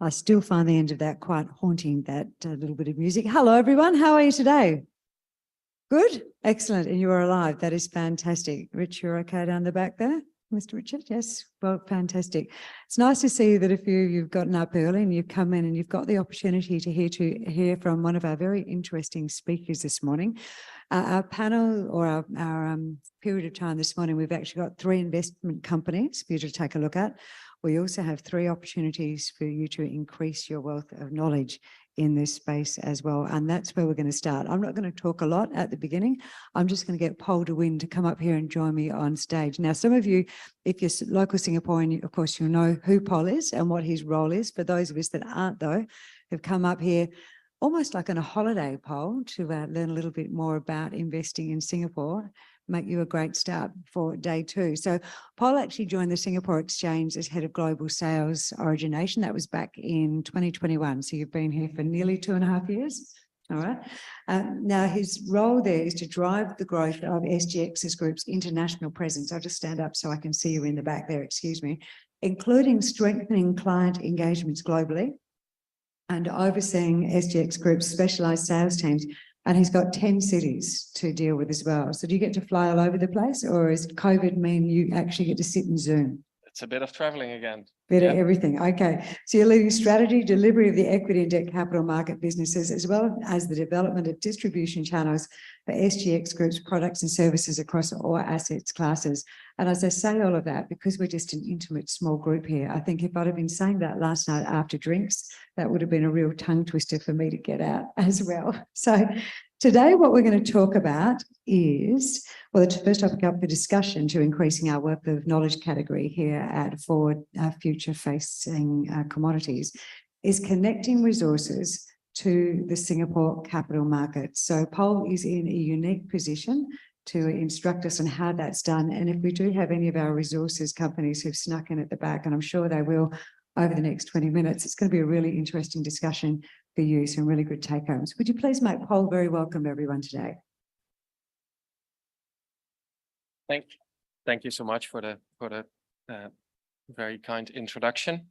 I still find the end of that quite haunting, that little bit of music. Hello, everyone. How are you today? Good? Excellent. And you are alive. That is fantastic. Rich, you're okay down the back there? Mr. Richard? Yes. Well, fantastic. It's nice to see that if you've gotten up early and you've come in and you've got the opportunity to hear from one of our very interesting speakers this morning. Our panel, or our period of time this morning, we've actually got 3 investment companies for you to take a look at. We also have 3 opportunities for you to increase your wealth of knowledge in this space as well. And that's where we're going to start. I'm not going to talk a lot at the beginning. I'm just going to get Paul de Win to come up here and join me on stage. Now, some of you, if you're local Singaporean, of course, you'll know who Paul is and what his role is. For those of us that aren't, though, have come up here almost like on a holiday, Paul, to learn a little bit more about investing in Singapore, make you a great start for day 2. So Paul actually joined the Singapore Exchange as head of global sales Origination. That was back in 2021. So you've been here for nearly 2.5 years. All right. Now his role there is to drive the growth of SGX's group's international presence. I'll just stand up so I can see you in the back there, excuse me, including strengthening client engagements globally and overseeing SGX Group's specialised sales teams. And he's got 10 cities to deal with as well. So do you get to fly all over the place, or is COVID mean you actually get to sit and Zoom? It's a bit of traveling again. Bit of everything. Okay. So you're leading strategy, delivery of the equity and debt capital market businesses, as well as the development of distribution channels for SGX Group's products and services across all assets classes. And as I say all of that, because we're just an intimate small group here, I think if I'd have been saying that last night after drinks, that would have been a real tongue twister for me to get out as well. So today, what we're going to talk about is, well, the first topic up for discussion to increasing our wealth of knowledge category here at Forward Future-Facing Commodities is connecting resources to the Singapore capital market. So Paul is in a unique position to instruct us on how that's done. And if we do have any of our resources companies who've snuck in at the back, and I'm sure they will over the next 20 minutes, it's going to be a really interesting discussion for you, some really good take-homes. Would you please make Paul very welcome, everyone, today? Thank you so much for the very kind introduction.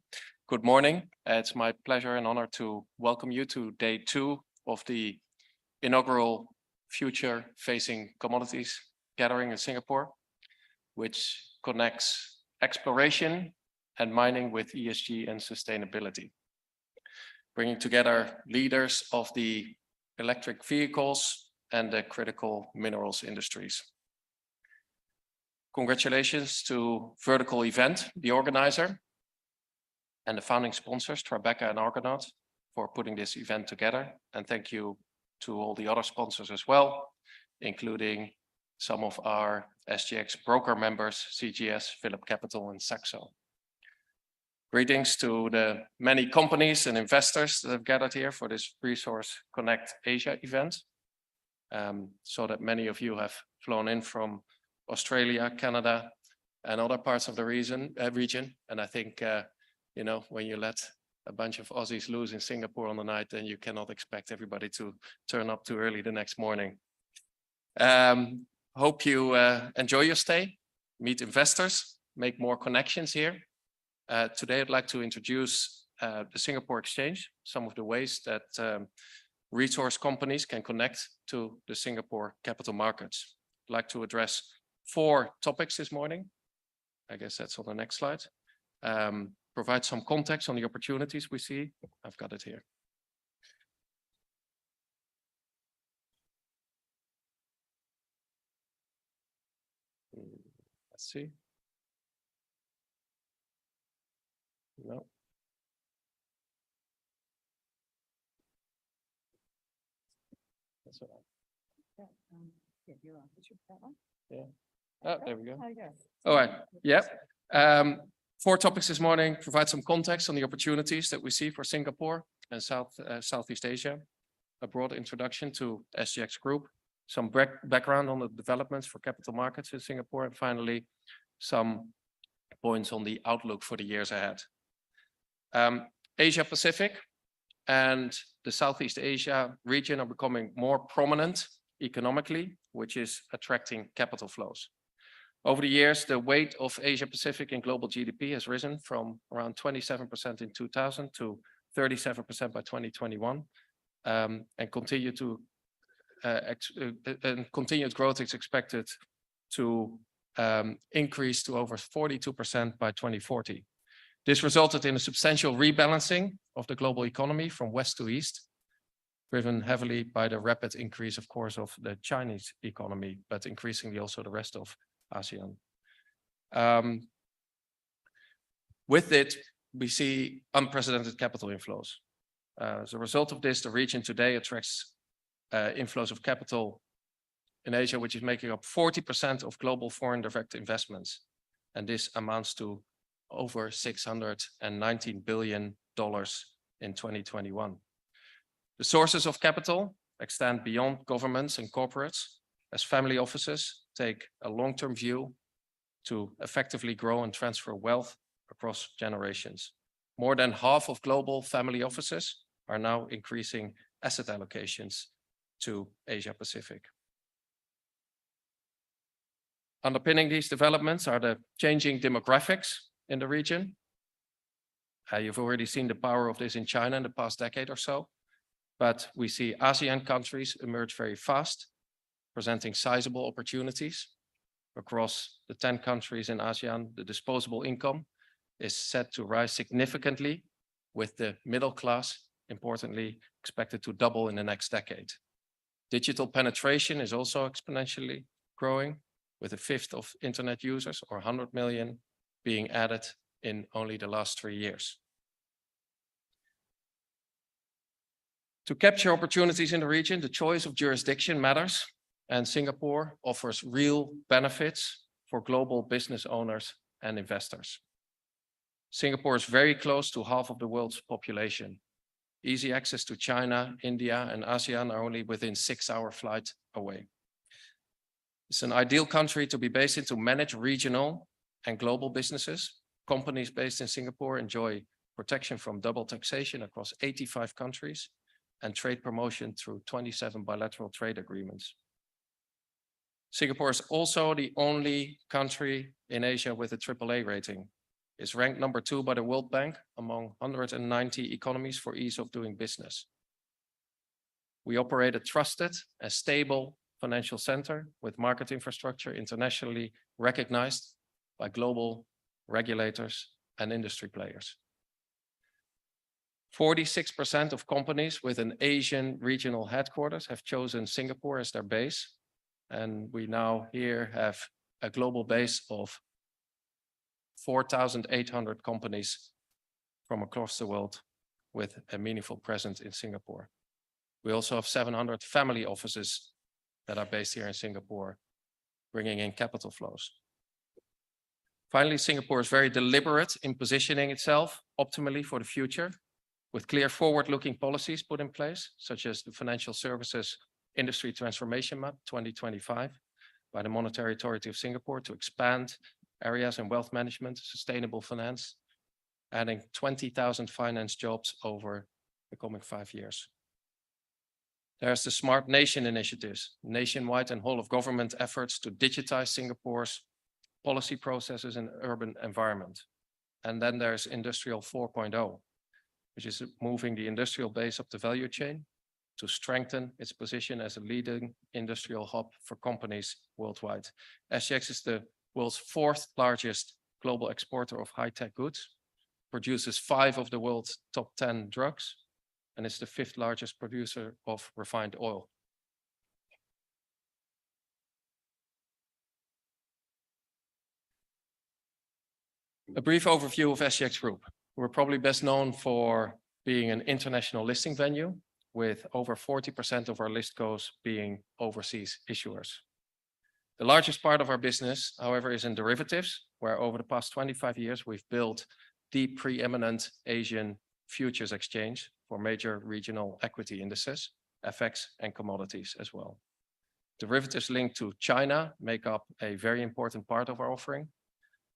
Good morning. It's my pleasure and honor to welcome you to day 2 of the inaugural Future Facing Commodities gathering in Singapore, which connects exploration and mining with ESG and sustainability, bringing together leaders of the electric vehicles and the critical minerals industries. Congratulations to Vertical Event, the organizer, and the founding sponsors, Tribeca and Argonaut, for putting this event together. And thank you to all the other sponsors as well, including some of our SGX broker members, CGS, Phillip Capital, and Saxo. Greetings to the many companies and investors that have gathered here for this Resource Connect Asia event. So that many of you have flown in from Australia, Canada, and other parts of the region. And I think, you know, when you let a bunch of Aussies loose in Singapore on the night, then you cannot expect everybody to turn up too early the next morning. Hope you enjoy your stay, meet investors, make more connections here. Today, I'd like to introduce the Singapore Exchange, some of the ways that resource companies can connect to the Singapore capital markets. I'd like to address 4 topics this morning. I guess that's on the next slide. Provide some context on the opportunities we see. I've got it here. Let's see. No. That's all right. Yeah, you're on. That one? Yeah. Oh, there we go. There you go. All right. Yep. 4 topics this morning. Provide some context on the opportunities that we see for Singapore and Southeast Asia. A broad introduction to SGX Group. Some background on the developments for capital markets in Singapore. And finally, some points on the outlook for the years ahead. Asia Pacific and the Southeast Asia region are becoming more prominent economically, which is attracting capital flows. Over the years, the weight of Asia Pacific in global GDP has risen from around 27% in 2000 to 37% by 2021, and continued growth is expected to increase to over 42% by 2040. This resulted in a substantial rebalancing of the global economy from west to east, driven heavily by the rapid increase, of course, of the Chinese economy, but increasingly also the rest of ASEAN. With it, we see unprecedented capital inflows. As a result of this, the region today attracts inflows of capital in Asia, which is making up 40% of global foreign direct investments. And this amounts to over $619 billion in 2021. The sources of capital extend beyond governments and corporates, as family offices take a long-term view to effectively grow and transfer wealth across generations. More than half of global family offices are now increasing asset allocations to Asia Pacific. Underpinning these developments are the changing demographics in the region. You've already seen the power of this in China in the past decade or so, but we see ASEAN countries emerge very fast, presenting sizable opportunities. Across the 10 countries in ASEAN, the disposable income is set to rise significantly, with the middle class, importantly, expected to double in the next decade. Digital penetration is also exponentially growing, with a fifth of internet users, or 100 million, being added in only the last 3 years. To capture opportunities in the region, the choice of jurisdiction matters, and Singapore offers real benefits for global business owners and investors. Singapore is very close to half of the world's population. Easy access to China, India, and ASEAN are only within 6-hour flight away. It's an ideal country to be based in to manage regional and global businesses. Companies based in Singapore enjoy protection from double taxation across 85 countries and trade promotion through 27 bilateral trade agreements. Singapore is also the only country in Asia with a AAA rating. It's ranked number 2 by the World Bank among 190 economies for ease of doing business. We operate a trusted and stable financial center with market infrastructure internationally recognized by global regulators and industry players. 46% of companies with an Asian regional headquarters have chosen Singapore as their base. And we now here have a global base of 4,800 companies from across the world with a meaningful presence in Singapore. We also have 700 family offices that are based here in Singapore, bringing in capital flows. Finally, Singapore is very deliberate in positioning itself optimally for the future, with clear forward-looking policies put in place, such as the Financial Services Industry Transformation Map 2025 by the Monetary Authority of Singapore to expand areas in wealth management, sustainable finance, adding 20,000 finance jobs over the coming 5 years. There's the Smart Nation initiatives, nationwide and whole of government efforts to digitize Singapore's policy processes in urban environment. And then there's Industrial 4.0, which is moving the industrial base up the value chain to strengthen its position as a leading industrial hub for companies worldwide. SGX is the world's 4th largest global exporter of high-tech goods, produces 5 of the world's top 10 drugs, and it's the 5th largest producer of refined oil. A brief overview of SGX Group. We're probably best known for being an international listing venue, with over 40% of our list codes being overseas issuers. The largest part of our business, however, is in derivatives, where over the past 25 years, we've built the preeminent Asian futures exchange for major regional equity indices, FX, and commodities as well. Derivatives linked to China make up a very important part of our offering,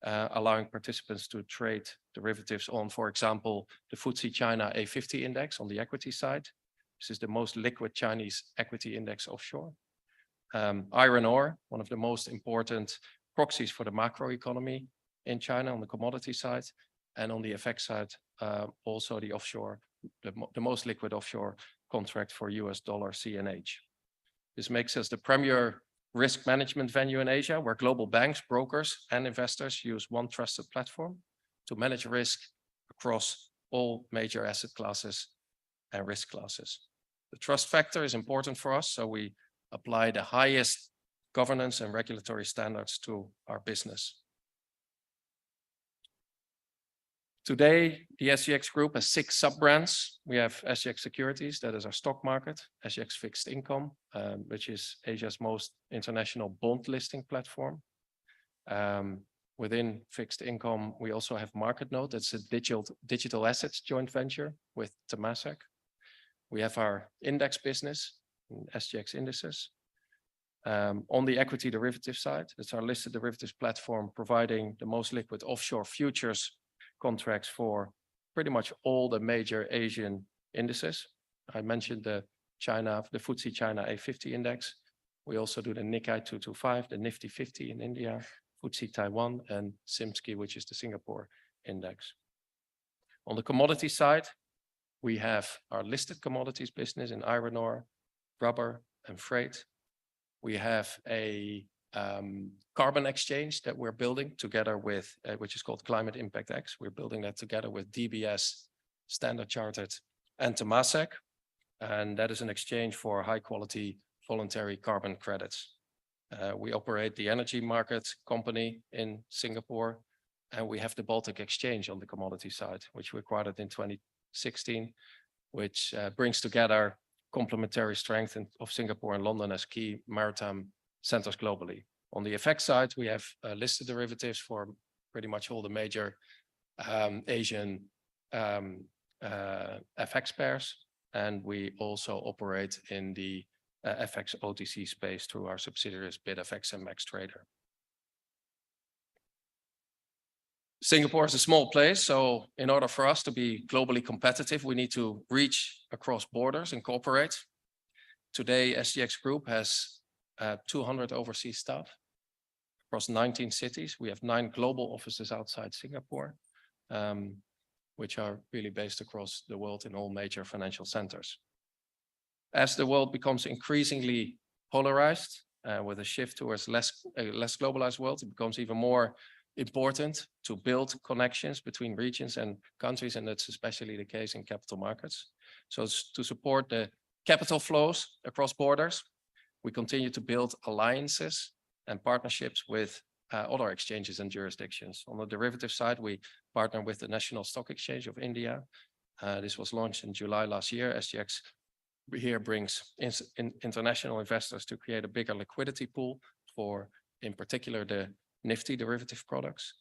allowing participants to trade derivatives on, for example, the FTSE China A50 index on the equity side. This is the most liquid Chinese equity index offshore. Iron ore, one of the most important proxies for the macroeconomy in China on the commodity side, and on the FX side, also the offshore the most liquid offshore contract for US dollar CNH. This makes us the premier risk management venue in Asia, where global banks, brokers, and investors use one trusted platform to manage risk across all major asset classes and risk classes. The trust factor is important for us, so we apply the highest governance and regulatory standards to our business. Today, the SGX Group has 6 sub-brands. We have SGX Securities, that is our stock market, SGX Fixed Income, which is Asia's most international bond listing platform. Within fixed income, we also have MarketNote, that's a digital assets joint venture with Temasek. We have our index business, SGX Indices. On the equity derivative side, it's our listed derivatives platform providing the most liquid offshore futures contracts for pretty much all the major Asian indices. I mentioned the FTSE China A50 index. We also do the Nikkei 225, the Nifty 50 in India, FTSE Taiwan, and Simsky, which is the Singapore index. On the commodity side, we have our listed commodities business in iron ore, rubber, and freight. We have a carbon exchange that we're building together with, which is called Climate Impact X. We're building that together with DBS, Standard Chartered, and Temasek. And that is an exchange for high quality voluntary carbon credits. We operate the energy market company in Singapore, and we have the Baltic Exchange on the commodity side, which we acquired in 2016, which brings together complementary strength of Singapore and London as key maritime centers globally. On the FX side, we have listed derivatives for pretty much all the major Asian FX pairs, and we also operate in the FX OTC space through our subsidiaries BidFX and MaxTrader. Singapore is a small place, so in order for us to be globally competitive, we need to reach across borders and cooperate. Today, SGX Group has 200 overseas staff across 19 cities. We have 9 global offices outside Singapore, which are really based across the world in all major financial centers. As the world becomes increasingly polarized, with a shift towards a less globalized world, it becomes even more important to build connections between regions and countries, and that's especially the case in capital markets. So to support the capital flows across borders, we continue to build alliances and partnerships with other exchanges and jurisdictions. On the derivative side, we partner with the National Stock Exchange of India. This was launched in July last year. SGX here brings international investors to create a bigger liquidity pool for, in particular, the Nifty derivative products.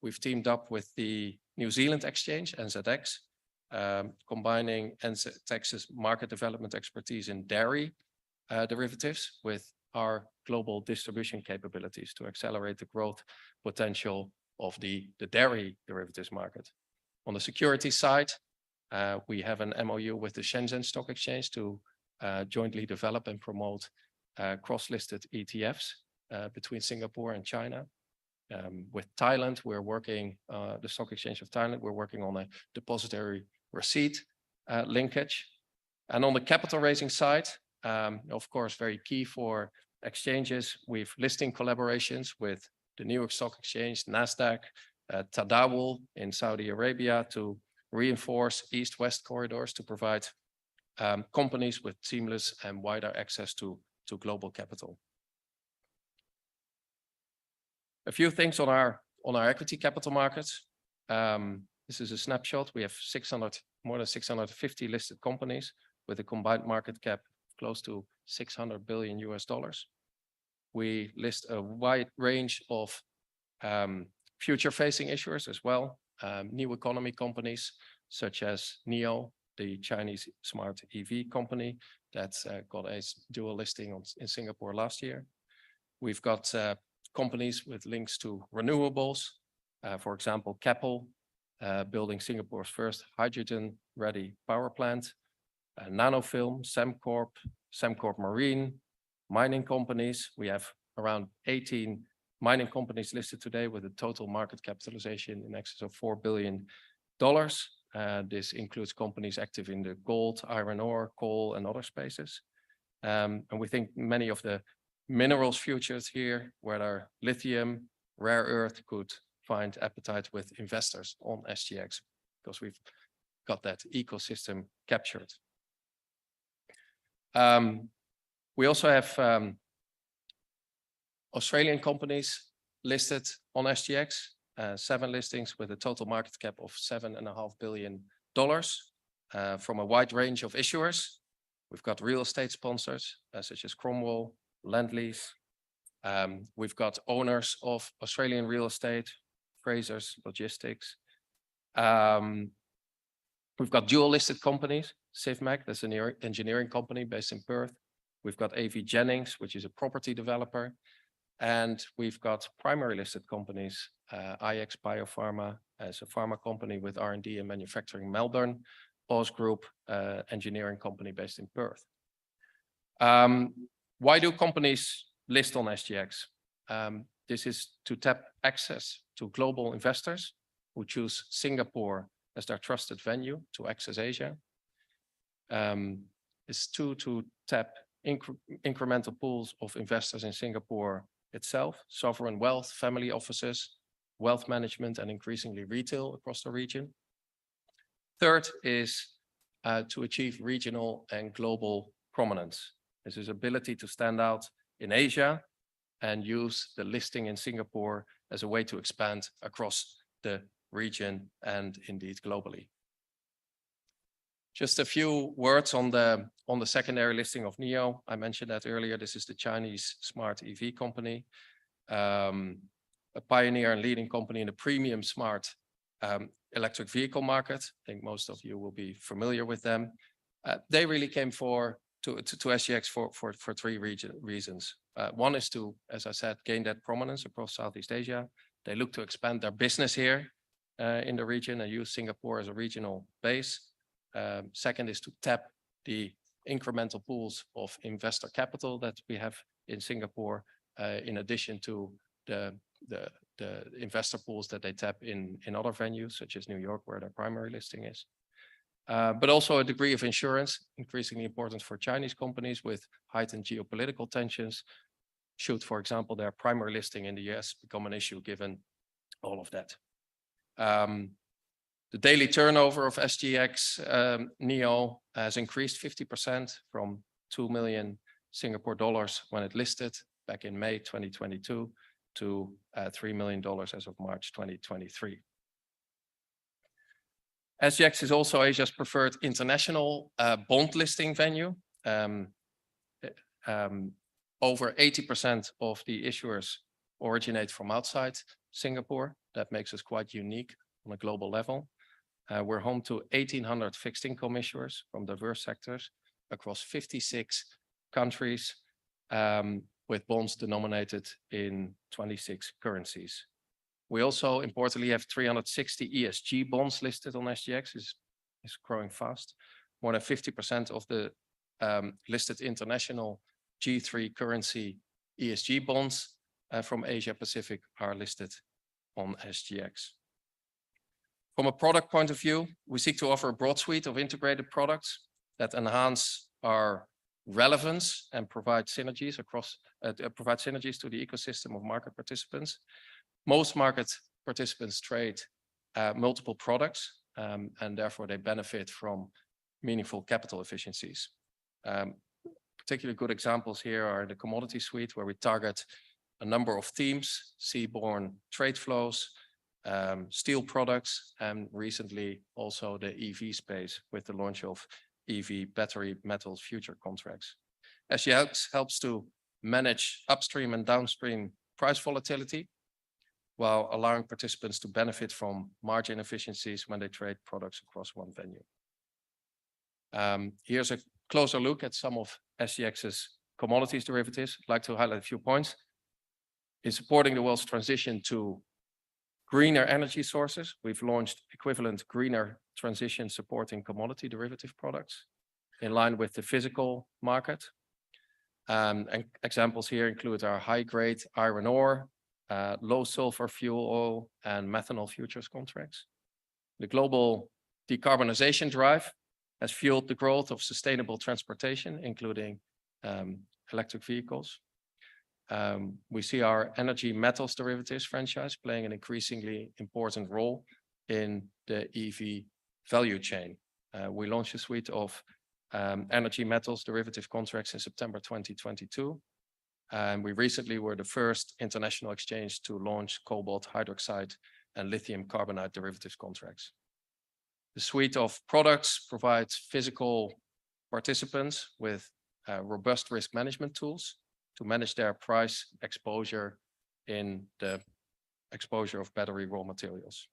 We've teamed up with the New Zealand exchange, NZX, combining NZX's market development expertise in dairy derivatives with our global distribution capabilities to accelerate the growth potential of the dairy derivatives market. On the security side, we have an MOU with the Shenzhen Stock Exchange to jointly develop and promote cross-listed ETFs between Singapore and China. With Thailand, we're working, the Stock Exchange of Thailand, we're working on a depository receipt linkage. And on the capital raising side, of course, very key for exchanges, we've listing collaborations with the New York Stock Exchange, NASDAQ, Tadawul in Saudi Arabia to reinforce east-west corridors to provide companies with seamless and wider access to global capital. A few things on our equity capital markets. This is a snapshot. We have more than 650 listed companies with a combined market cap close to $600 billion. We list a wide range of future-facing issuers as well. New economy companies such as NIO, the Chinese smart EV company that got a dual listing in Singapore last year. We've got companies with links to renewables, for example, Keppel, building Singapore's first hydrogen-ready power plant, Nanofilm, Sembcorp Marine, mining companies. We have around 18 mining companies listed today with a total market capitalization in excess of $4 billion. This includes companies active in the gold, iron ore, coal, and other spaces. And we think many of the minerals futures here, whether lithium, rare earth, could find appetite with investors on SGX because we've got that ecosystem captured. We also have Australian companies listed on SGX, 7 listings with a total market cap of $7.5 billion from a wide range of issuers. We've got real estate sponsors such as Cromwell, Lendlease. We've got owners of Australian real estate, Frasers Logistics. We've got dual listed companies, Civmec, that's an engineering company based in Perth. We've got AV Jennings, which is a property developer. And we've got primary listed companies, IX Biopharma as a pharma company with R&D and manufacturing in Melbourne, Oz Group, engineering company based in Perth. Why do companies list on SGX? This is to tap access to global investors who choose Singapore as their trusted venue to access Asia. It's to tap incremental pools of investors in Singapore itself, sovereign wealth, family offices, wealth management, and increasingly retail across the region. Third is to achieve regional and global prominence. This is ability to stand out in Asia and use the listing in Singapore as a way to expand across the region and indeed globally. Just a few words on the secondary listing of NIO. I mentioned that earlier. This is the Chinese smart EV company, a pioneer and leading company in the premium smart electric vehicle market. I think most of you will be familiar with them. They really came to SGX for 3 reasons. One is to, as I said, gain that prominence across Southeast Asia. They look to expand their business here in the region and use Singapore as a regional base. Second is to tap the incremental pools of investor capital that we have in Singapore, in addition to the investor pools that they tap in other venues, such as New York, where their primary listing is. But also a degree of insurance, increasingly important for Chinese companies with heightened geopolitical tensions. Should, for example, their primary listing in the US become an issue given all of that. The daily turnover of SGX NIO has increased 50% from 2 million Singapore dollars when it listed back in May 2022 to $3 million as of March 2023. SGX is also Asia's preferred international bond listing venue. Over 80% of the issuers originate from outside Singapore. That makes us quite unique on a global level. We're home to 1,800 fixed income issuers from diverse sectors across 56 countries, with bonds denominated in 26 currencies. We also importantly have 360 ESG bonds listed on SGX. Is growing fast. More than 50% of the listed international G3 currency ESG bonds from Asia Pacific are listed on SGX. From a product point of view, we seek to offer a broad suite of integrated products that enhance our relevance and provide synergies to the ecosystem of market participants. Most market participants trade multiple products, and therefore they benefit from meaningful capital efficiencies. Particularly good examples here are the commodity suite, where we target a number of themes: seaborne trade flows, steel products, and recently also the EV space with the launch of EV battery metals future contracts. SGX helps to manage upstream and downstream price volatility while allowing participants to benefit from margin efficiencies when they trade products across one venue. Here's a closer look at some of SGX's commodities derivatives. I'd like to highlight a few points. In supporting the world's transition to greener energy sources, we've launched equivalent greener transition supporting commodity derivative products in line with the physical market. And examples here include our high-grade iron ore, low sulfur fuel oil, and methanol futures contracts. The global decarbonization drive has fueled the growth of sustainable transportation, including electric vehicles. We see our energy metals derivatives franchise playing an increasingly important role in the EV value chain. We launched a suite of energy metals derivative contracts in September 2022. And we recently were the first international exchange to launch cobalt hydroxide and lithium carbonate derivatives contracts. The suite of products provides physical participants with robust risk management tools to manage their price exposure in the exposure of battery raw materials.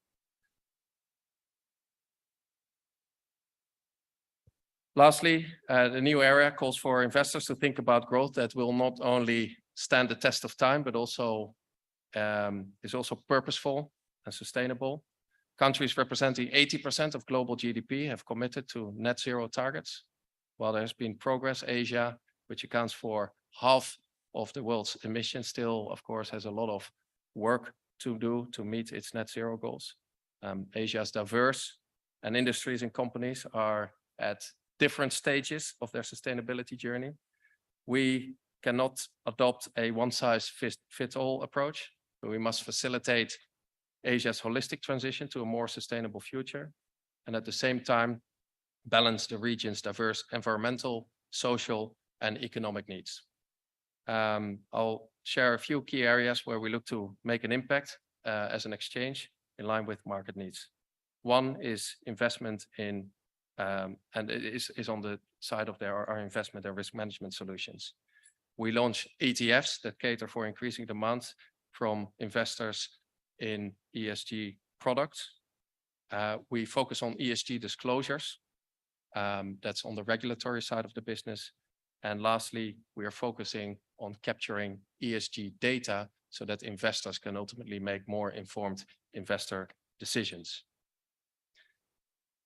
Lastly, the new area calls for investors to think about growth that will not only stand the test of time, but also is also purposeful and sustainable. Countries representing 80% of global GDP have committed to net zero targets. While there's been progress, Asia, which accounts for half of the world's emissions, still, of course, has a lot of work to do to meet its net zero goals. Asia is diverse, and industries and companies are at different stages of their sustainability journey. We cannot adopt a one-size-fits-all approach, but we must facilitate Asia's holistic transition to a more sustainable future, and at the same time, balance the region's diverse environmental, social, and economic needs. I'll share a few key areas where we look to make an impact as an exchange in line with market needs. One is investment in, and it is on the side of our investment and risk management solutions. We launch ETFs that cater for increasing demand from investors in ESG products. We focus on ESG disclosures. That's on the regulatory side of the business. And lastly, we are focusing on capturing ESG data so that investors can ultimately make more informed investor decisions.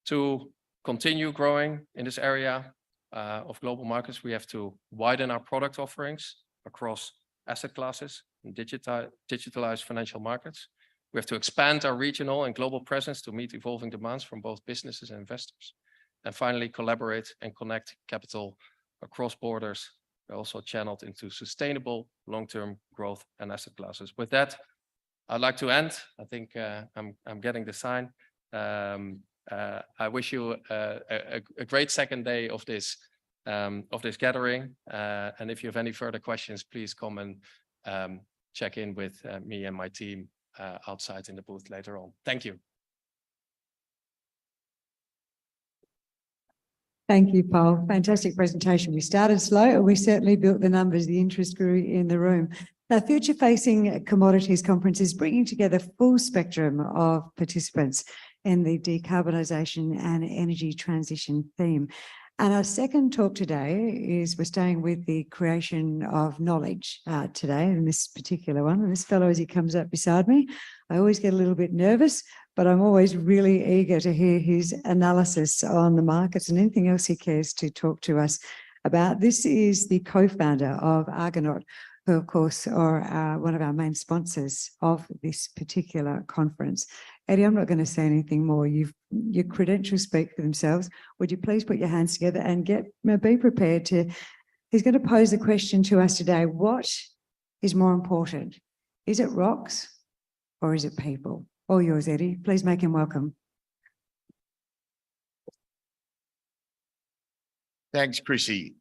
To continue growing in this area of global markets, we have to widen our product offerings across asset classes and digitalize financial markets. We have to expand our regional and global presence to meet evolving demands from both businesses and investors. And finally, collaborate and connect capital across borders, also channeled into sustainable long-term growth and asset classes. With that, I'd like to end. I think I'm getting the sign. I wish you a great second day of this gathering. And if you have any further questions, please come and check in with me and my team outside in the booth later on. Thank you. Thank you, Paul. Fantastic presentation. We started slow and we certainly built the numbers. The interest grew in the room. The Future Facing Commodities Conference is bringing together full spectrum of participants in the decarbonisation and energy transition theme. And our second talk today is we're staying with the creation of knowledge today in this particular one. And this fellow, as he comes up beside me, I always get a little bit nervous, but I'm always really eager to hear his analysis on the markets and anything else he cares to talk to us about. This is the co-founder of Argonaut, who of course are one of our main sponsors of this particular conference. Eddie, I'm not going to say anything more. Your credentials speak for themselves. Would you please put your hands together and be prepared to, he's going to pose the question to us today. What is more important? Is it rocks or is it people? All yours, Eddie. Please make him welcome. Thanks, Chrissy.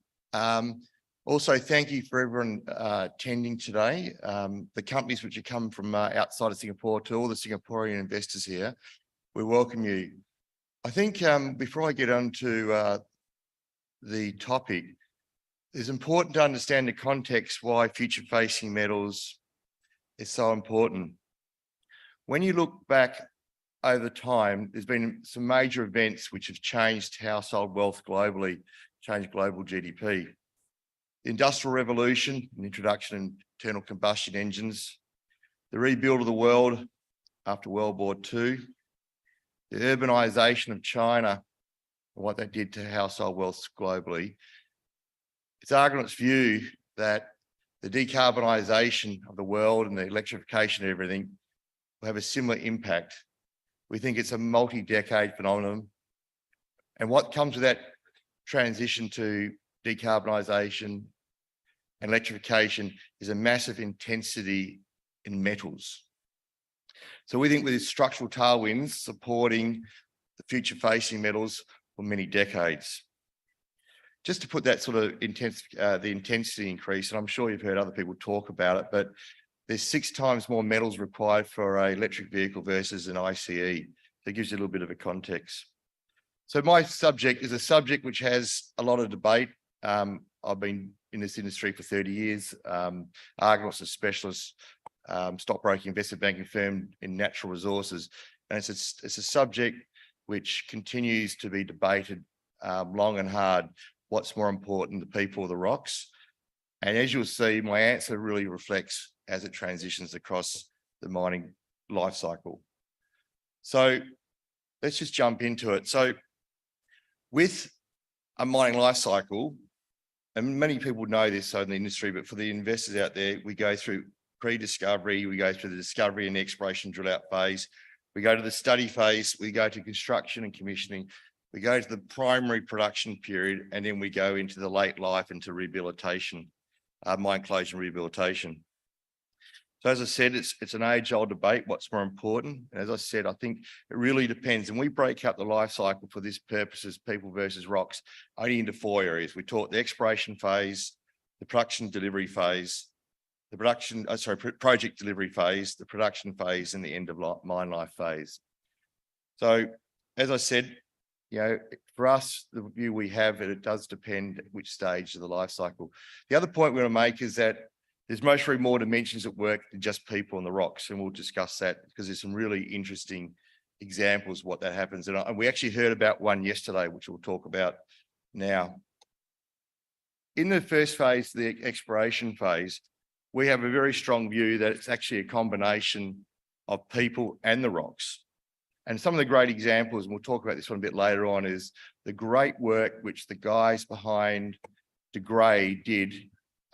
Also, thank you for everyone attending today. The companies which are coming from outside of Singapore, to all the Singaporean investors here, we welcome you. I think before I get on to the topic, it's important to understand the context why future-facing metals is so important. When you look back over time, there's been some major events which have changed household wealth globally, changed global GDP. The Industrial Revolution, the introduction of internal combustion engines, the rebuild of the world after World War II, the urbanization of China, and what that did to household wealth globally. It's Argonaut's view that the decarbonisation of the world and the electrification of everything will have a similar impact. We think it's a multi-decade phenomenon. And what comes with that transition to decarbonisation and electrification is a massive intensity in metals. So we think with these structural tailwinds supporting the future-facing metals for many decades. Just to put that sort of the intensity increase, and I'm sure you've heard other people talk about it, but there's 6 times more metals required for an electric vehicle versus an ICE. That gives you a little bit of a context. So my subject is a subject which has a lot of debate. I've been in this industry for 30 years. Argonaut's a specialist stockbroking investment banking firm in natural resources. And it's a subject which continues to be debated long and hard. What's more important, the people or the rocks? And as you'll see, my answer really reflects as it transitions across the mining life cycle. So let's just jump into it. So with a mining life cycle, and many people know this in the industry, but for the investors out there, we go through pre-discovery, we go through the discovery and exploration drill out phase, we go to the study phase, we go to construction and commissioning, we go to the primary production period, and then we go into the late life, into rehabilitation, mine closure and rehabilitation. So as I said, it's an age-old debate, what's more important. And as I said, I think it really depends. And we break up the life cycle for this purposes, people versus rocks, only into 4 areas. We talk the exploration phase, the production delivery phase, the project delivery phase, the production phase, and the end of mine life phase. So as I said, for us, the view we have, it does depend which stage of the life cycle. The other point we want to make is that there's mostly more dimensions at work than just people and the rocks, and we'll discuss that because there's some really interesting examples of what that happens. And we actually heard about one yesterday, which we'll talk about now. In the first phase, the exploration phase, we have a very strong view that it's actually a combination of people and the rocks. And some of the great examples, and we'll talk about this one a bit later on, is the great work which the guys behind De Grey did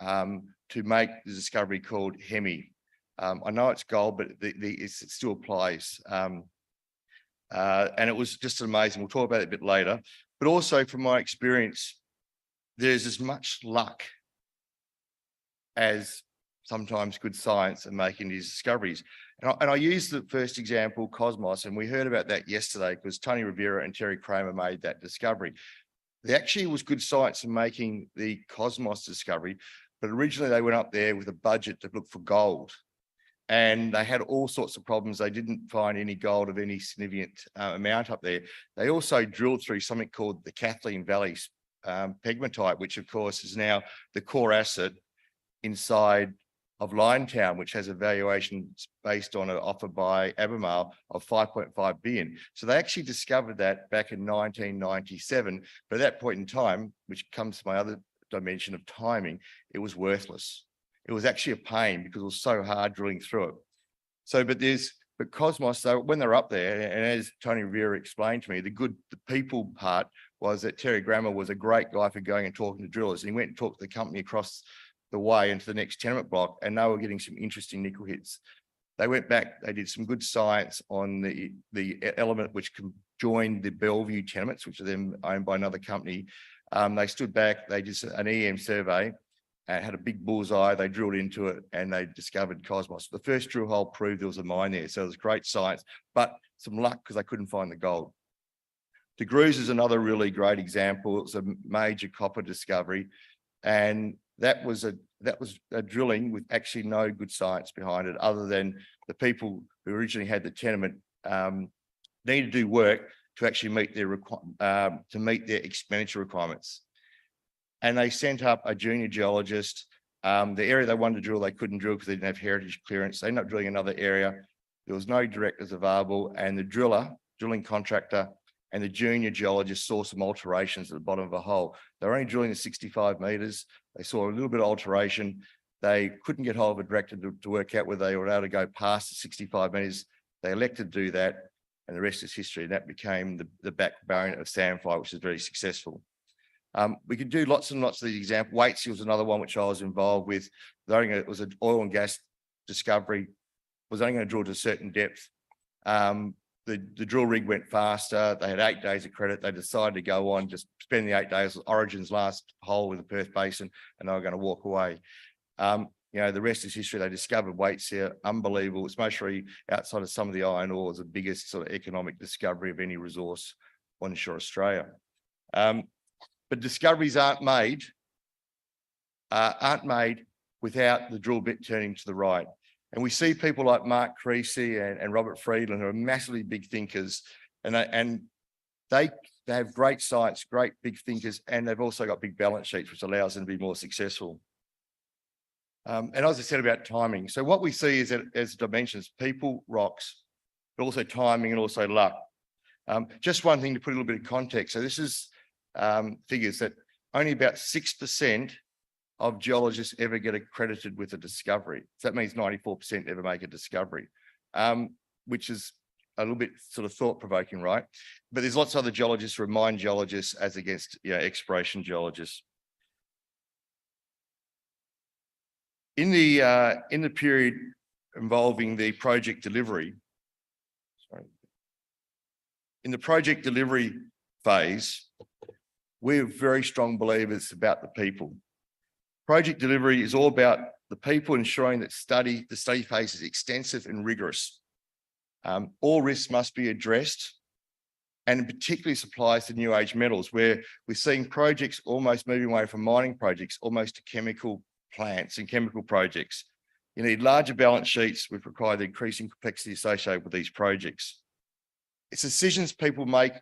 to make the discovery called Hemi. I know it's gold, but it still applies. And it was just amazing. We'll talk about it a bit later. But also from my experience, there's as much luck as sometimes good science in making these discoveries. And I use the first example, Cosmos, and we heard about that yesterday because Tony Rivera and Terry Kramer made that discovery. There actually was good science in making the Cosmos discovery, but originally they went up there with a budget to look for gold. And they had all sorts of problems. They didn't find any gold of any significant amount up there. They also drilled through something called the Kathleen Valley pegmatite, which of course is now the core asset inside of Liontown, which has a valuation based on an offer by Albemarle of 5.5 billion. So they actually discovered that back in 1997. But at that point in time, which comes to my other dimension of timing, it was worthless. It was actually a pain because it was so hard drilling through it. So, but Cosmos, though, when they're up there, and as Tony Rivera explained to me, the people part was that Terry Kramer was a great guy for going and talking to drillers. And he went and talked to the company across the way into the next tenement block, and they were getting some interesting nickel hits. They went back, they did some good science on the element which joined the Bellevue tenements, which are then owned by another company. They stood back, they did an EM survey, and had a big bullseye, they drilled into it, and they discovered Cosmos. The first drill hole proved there was a mine there, so it was great science, but some luck because they couldn't find the gold. De Grey's is another really great example. It was a major copper discovery, and that was a drilling with actually no good science behind it, other than the people who originally had the tenement needed to do work to actually meet their expenditure requirements. And they sent up a junior geologist. The area they wanted to drill, they couldn't drill because they didn't have heritage clearance. They ended up drilling another area. There was no directors available, and the drilling contractor, and the junior geologist saw some alterations at the bottom of a hole. They were only drilling at 65 meters. They saw a little bit of alteration. They couldn't get hold of a director to work out whether they were able to go past the 65 meters. They elected to do that, and the rest is history. And that became the backbone of Sandfly, which is very successful. We could do lots and lots of these examples. Waitsea was another one which I was involved with. It was an oil and gas discovery. Was only going to drill to a certain depth. the drill rig went faster. They had 8 days of credit. They decided to go on, just spend the 8 days, Origin's last hole in the Perth Basin, and they were going to walk away. You know, the rest is history. They discovered weights here, unbelievable. It's mostly outside of some of the iron ores, the biggest sort of economic discovery of any resource onshore Australia. But discoveries aren't made without the drill bit turning to the right. And we see people like Mark Creasy and Robert Friedland, who are massively big thinkers, and they have great sites, great big thinkers, and they've also got big balance sheets, which allows them to be more successful. And as I said about timing, so what we see is that as dimensions, people, rocks, but also timing and also luck. Just one thing to put a little bit of context. So this is figures that only about 6% of geologists ever get accredited with a discovery. So that means 94% ever make a discovery, which is a little bit sort of thought-provoking, right? But there's lots of other geologists who are mine geologists as against exploration geologists. In the period involving the project delivery, in the project delivery phase, we're very strong believers about the people. Project delivery is all about the people ensuring that the study phase is extensive and rigorous. All risks must be addressed, and particularly applies to new age metals, where we're seeing projects almost moving away from mining projects, almost to chemical plants and chemical projects. You need larger balance sheets, which require the increasing complexity associated with these projects. It's decisions people make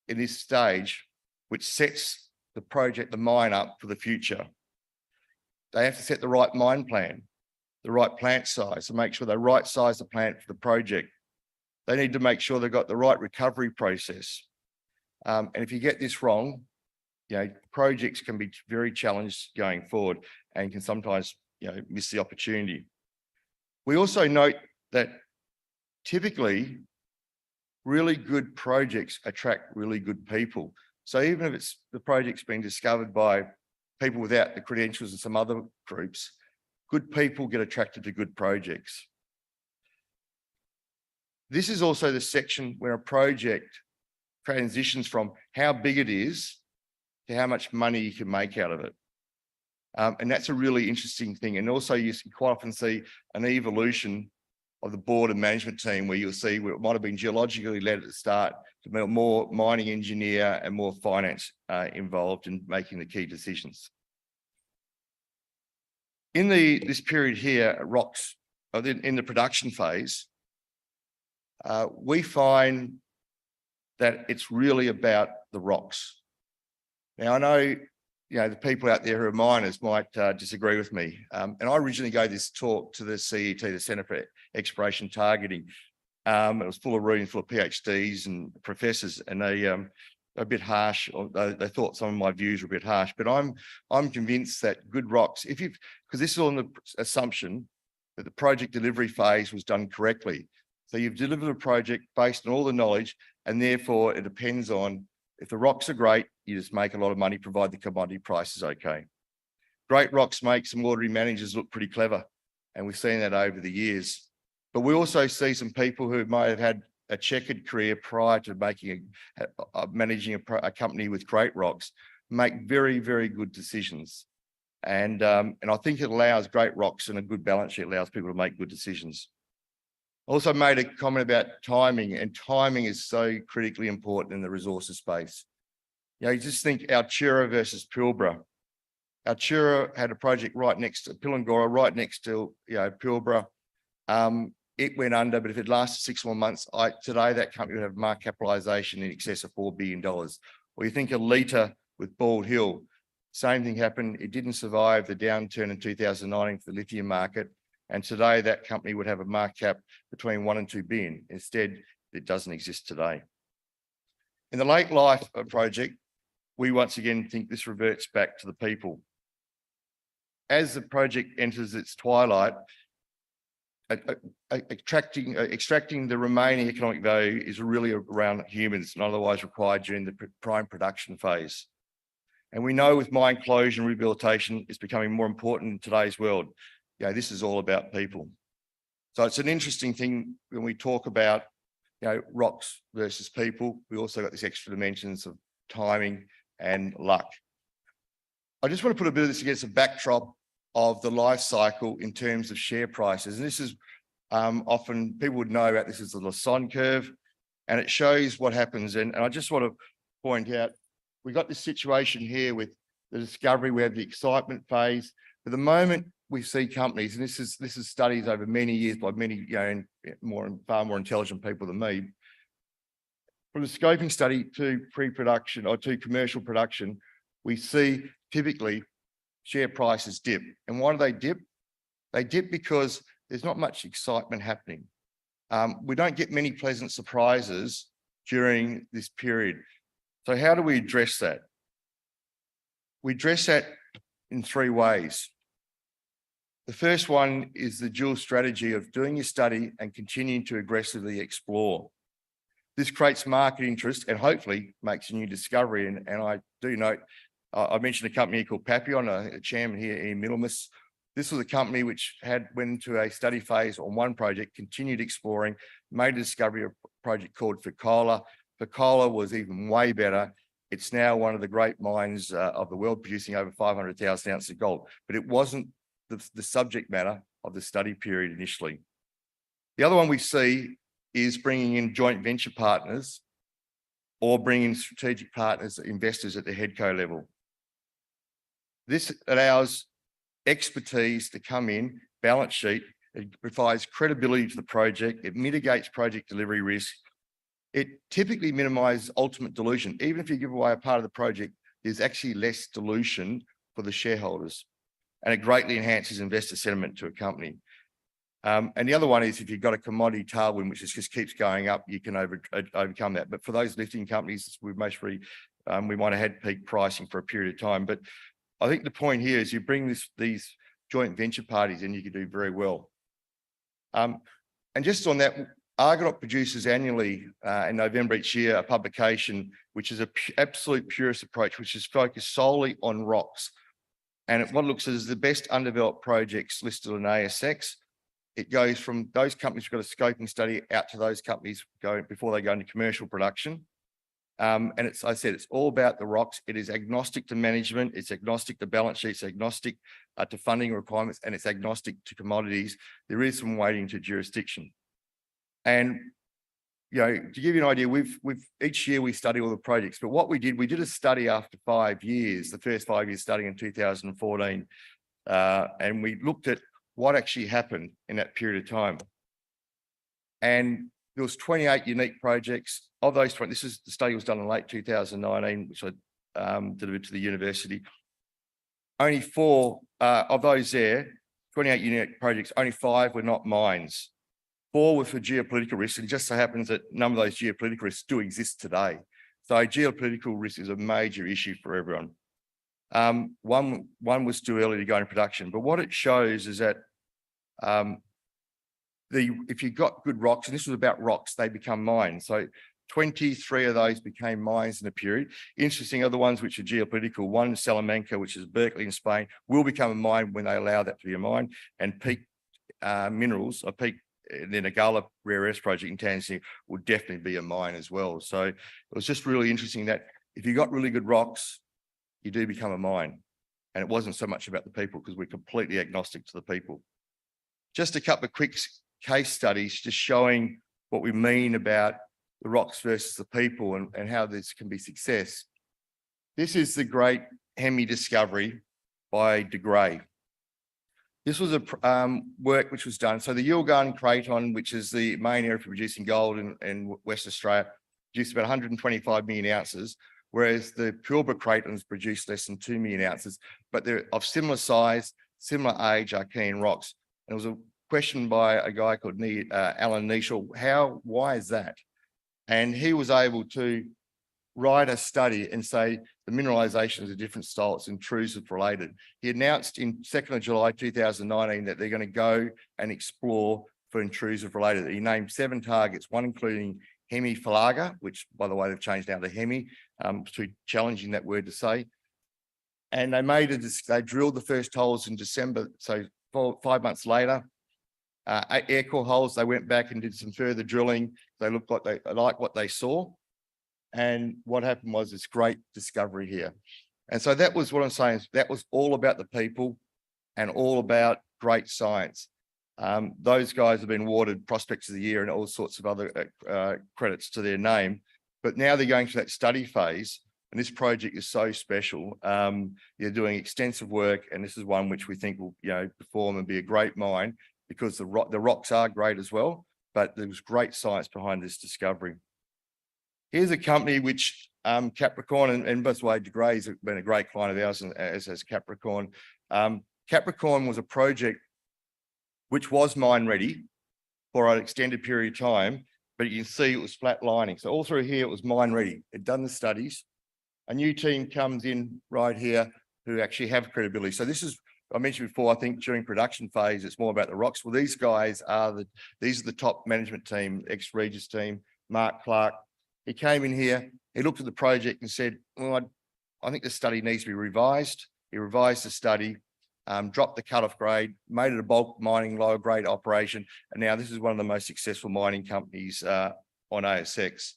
in this stage which sets the project, the mine up for the future. They have to set the right mine plan, the right plant size, to make sure they right size the plant for the project. They need to make sure they've got the right recovery process. And if you get this wrong, projects can be very challenged going forward and can sometimes, miss the opportunity. We also note that typically really good projects attract really good people. So even if the project's been discovered by people without the credentials of some other groups, good people get attracted to good projects. This is also the section where a project transitions from how big it is to how much money you can make out of it. And that's a really interesting thing. And also you quite often see an evolution of the board and management team, where you'll see where it might have been geologically led at the start to more mining engineer and more finance involved in making the key decisions. In this period here at rocks, in the production phase, we find that it's really about the rocks. Now, I know, the people out there who are miners might disagree with me. And I originally gave this talk to the CET, the Centre for Exploration Targeting. It was full of rooms, full of PhDs and professors, and they a bit harsh, or they thought some of my views were a bit harsh. But I'm convinced that good rocks, because this is on the assumption that the project delivery phase was done correctly. So you've delivered a project based on all the knowledge, and therefore it depends on, if the rocks are great, you just make a lot of money, provide the commodity price is okay. Great rocks make some ordinary managers look pretty clever, and we've seen that over the years. But we also see some people who might have had a checkered career prior to managing a company with great rocks, make very, very good decisions. And I think it allows great rocks and a good balance sheet allows people to make good decisions. Also made a comment about timing, and timing is so critically important in the resources space. You just think Altura versus Pilbara. Altura had a project right next to Pilangora, right next to Pilbara. It went under, but if it lasted 6 more months, today that company would have market capitalization in excess of $4 billion. Or you think Elite with Bald Hill, same thing happened. It didn't survive the downturn in 2019 for the lithium market. And today that company would have a market cap between 1 and 2 billion. Instead, it doesn't exist today. In the late life project, we once again think this reverts back to the people. As the project enters its twilight, extracting the remaining economic value is really around humans and otherwise required during the prime production phase. And we know with mine closure and rehabilitation, it's becoming more important in today's world. This is all about people. So it's an interesting thing when we talk about rocks versus people. We also got this extra dimensions of timing and luck. I just want to put a bit of this against a backdrop of the life cycle in terms of share prices. And this is often people would know about this as the Lassonde curve, and it shows what happens. And I just want to point out, we got this situation here with the discovery, we have the excitement phase. But the moment we see companies, and this is studies over many years by many, far more intelligent people than me, from the scoping study to pre-production or to commercial production, we see typically share prices dip. And why do they dip? They dip because there's not much excitement happening. We don't get many pleasant surprises during this period. So how do we address that? We address that in three ways. The first one is the dual strategy of doing your study and continuing to aggressively explore. This creates market interest and hopefully makes a new discovery. And I do note, I mentioned a company called Papillon, a chairman here, Ian Middlemas. This was a company which went into a study phase on one project, continued exploring, made a discovery of a project called Fekola. Fekola was even way better. It's now one of the great mines of the world, producing over 500,000 ounces of gold. But it wasn't the subject matter of the study period initially. The other one we see is bringing in joint venture partners or bringing strategic partners, investors at the headco level. This allows expertise to come in, balance sheet, it provides credibility to the project, it mitigates project delivery risk, it typically minimizes ultimate dilution. Even if you give away a part of the project, there's actually less dilution for the shareholders, and it greatly enhances investor sentiment to a company. And the other one is if you've got a commodity tailwind, which just keeps going up, you can overcome that. But for those lifting companies, we might have had peak pricing for a period of time. But I think the point here is you bring these joint venture parties in, you can do very well. And just on that, Argonaut produces annually in November each year a publication which is an absolute purist approach, which is focused solely on rocks. And what it looks at is the best undeveloped projects listed on ASX. It goes from those companies who've got a scoping study out to those companies before they go into commercial production. And I said, it's all about the rocks. It is agnostic to management. It's agnostic to balance sheets, agnostic to funding requirements, and it's agnostic to commodities. There is some weighting to jurisdiction. And, to give you an idea, each year we study all the projects, but what we did a study after 5 years, the first 5 years study in 2014, and we looked at what actually happened in that period of time. And there was 28 unique projects. Of those 20, the study was done in late 2019, which I delivered to the university. Only 4 of those 28 unique projects, only 5 were not mines. 4 were for geopolitical risks, and just so happens that none of those geopolitical risks do exist today. So geopolitical risk is a major issue for everyone. One was too early to go into production, but what it shows is that if you've got good rocks, and this was about rocks, they become mines. So 23 of those became mines in a period. Interesting, other ones which are geopolitical, one Salamanca, which is Berkeley in Spain, will become a mine when they allow that to be a mine, and Peak Minerals, or Peak, the Nagala rare earths project in Tanzania will definitely be a mine as well. So it was just really interesting that if you got really good rocks, you do become a mine. And it wasn't so much about the people, because we're completely agnostic to the people. Just a couple of quick case studies just showing what we mean about the rocks versus the people and how this can be success. This is the great Hemi discovery by De Grey. This was a work which was done. So the Yilgarn Craton, which is the main area for producing gold in West Australia, produced about 125 million ounces, whereas the Pilbara Cratons produced less than 2 million ounces, but they're of similar size, similar age, Archean rocks. And there was a question by a guy called Alan Nischel, why is that? And he was able to write a study and say the mineralization is a different style, it's intrusive related. He announced in 2nd of July 2019 that they're going to go and explore for intrusive related. He named 7 targets, one including Hemi Falaga, which by the way they've changed now to Hemi, too challenging that word to say. And they drilled the first holes in December, so 5 months later, air core holes. They went back and did some further drilling. They looked like they liked what they saw. And what happened was this great discovery here. And so that was what I'm saying, is that was all about the people and all about great science. Those guys have been awarded Prospects of the Year and all sorts of other credits to their name. But now they're going through that study phase. And this project is so special. They're doing extensive work, and this is one which we think will, perform and be a great mine, because the rocks are great as well. But there was great science behind this discovery. Here's a company which Capricorn, and by the way, De Grey's been a great client of ours, as has Capricorn. Capricorn was a project which was mine ready for an extended period of time, but you can see it was flatlining. So all through here, it was mine ready. It'd done the studies. A new team comes in right here who actually have credibility. So this is, I mentioned before, I think during production phase, it's more about the rocks. Well, these guys are these are the top management team, ex-Regis team, Mark Clark. He came in here, he looked at the project and said, well, I think the study needs to be revised. He revised the study, dropped the cut-off grade, made it a bulk mining lower grade operation. And now this is one of the most successful mining companies on ASX.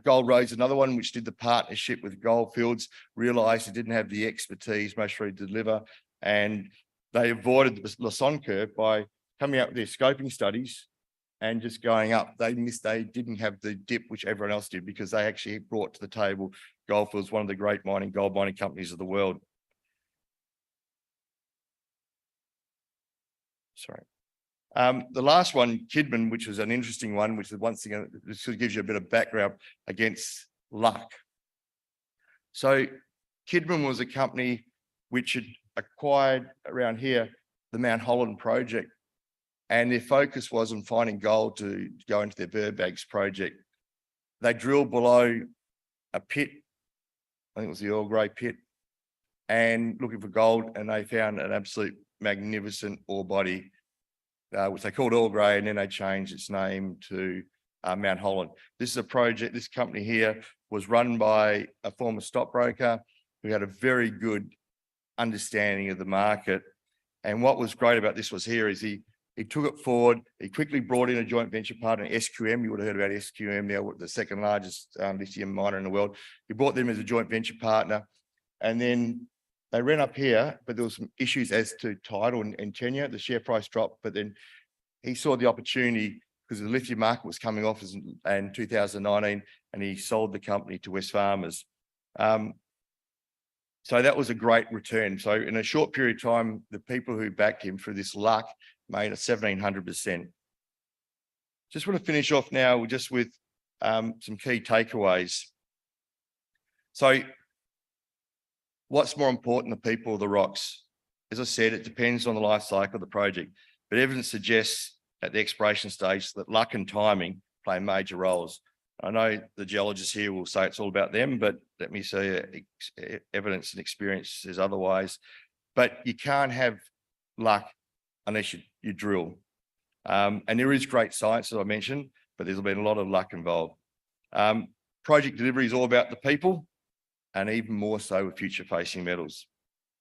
Gold Road's another one which did the partnership with Goldfields, realised it didn't have the expertise most really to deliver, and they avoided the Lassonde curve by coming out with their scoping studies and just going up. They didn't have the dip which everyone else did, because they actually brought to the table Goldfields, one of the great gold mining companies of the world. Sorry. The last one, Kidman, which was an interesting one, which is once again, this gives you a bit of background against luck. So Kidman was a company which had acquired around here the Mount Holland project, and their focus was on finding gold to go into their Burbags project. They drilled below a pit, I think it was the Earl Grey pit, and looking for gold, and they found an absolute magnificent ore body, which they called Earl Grey, and then they changed its name to Mount Holland. This is a project, this company here was run by a former stockbroker who had a very good understanding of the market. And what was great about this was here is he took it forward. He quickly brought in a joint venture partner, SQM. You would have heard about SQM, now the second largest lithium miner in the world. He brought them as a joint venture partner. And then they ran up here, but there was some issues as to title and tenure. The share price dropped, but then he saw the opportunity because the lithium market was coming off in 2019, and he sold the company to Wesfarmers. So that was a great return. So in a short period of time, the people who backed him through this luck made a 1,700%. Just want to finish off now just with some key takeaways. So what's more important, the people or the rocks? As I said, it depends on the life cycle of the project, but evidence suggests at the exploration stage that luck and timing play major roles. I know the geologists here will say it's all about them, but let me say evidence and experience says otherwise. But you can't have luck unless you drill. And there is great science, as I mentioned, but there's been a lot of luck involved. Project delivery is all about the people, and even more so with future-facing metals.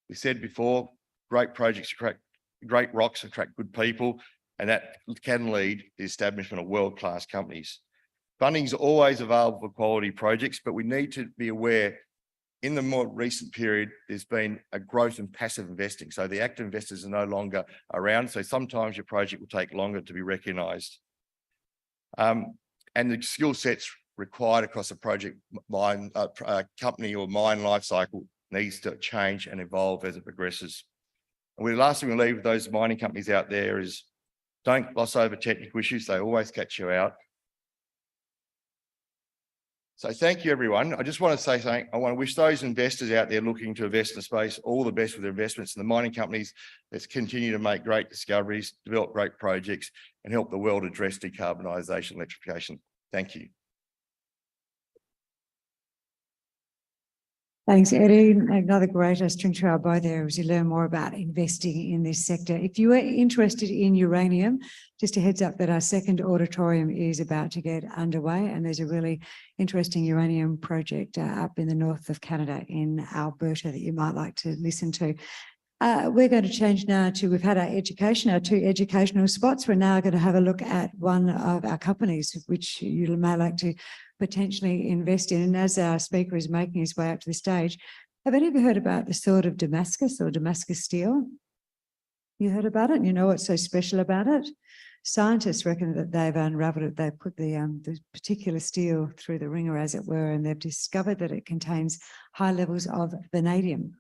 We said before, great projects attract great rocks, attract good people, and that can lead to the establishment of world-class companies. Funding is always available for quality projects, but we need to be aware in the more recent period, there's been a growth in passive investing. So the active investors are no longer around. So sometimes your project will take longer to be recognised. And the skill sets required across a project mine, company or mine life cycle needs to change and evolve as it progresses. And the last thing we leave with those mining companies out there is don't gloss over technical issues. They always catch you out. So thank you, everyone. I just want to say something. I want to wish those investors out there looking to invest in the space all the best with their investments in the mining companies. Let's continue to make great discoveries, develop great projects, and help the world address decarbonisation, electrification. Thank you. Thanks, Eddie. Another great string to our bow there as you learn more about investing in this sector. If you are interested in uranium, just a heads up that our second auditorium is about to get underway, and there's a really interesting uranium project up in the north of Canada in Alberta that you might like to listen to. We're going to change now to, we've had our education, our 2 educational spots. We're now going to have a look at one of our companies, which you may like to potentially invest in. And as our speaker is making his way up to the stage, have any of you heard about the sword of Damascus or Damascus steel? You heard about it and you know what's so special about it? Scientists reckon that they've unraveled it. They've put the particular steel through the ringer, as it were, and they've discovered that it contains high levels of vanadium,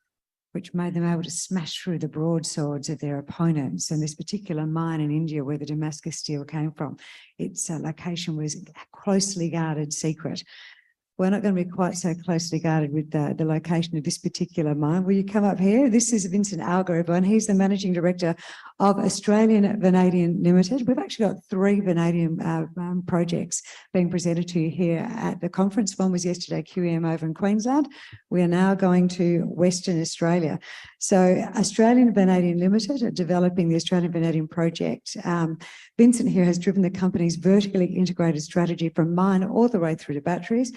which made them able to smash through the broadswords of their opponents. And this particular mine in India where the Damascus steel came from, its location was a closely guarded secret. We're not going to be quite so closely guarded with the location of this particular mine. Will you come up here? This is Vincent Algar, everyone. He's the Managing Director of Australian Vanadium Limited. We've actually got 3 vanadium projects being presented to you here at the conference. One was yesterday, QEM over in Queensland. We are now going to Western Australia. So Australian Vanadium Limited are developing the Australian Vanadium Project. Vincent here has driven the company's vertically integrated strategy from mine all the way through to batteries.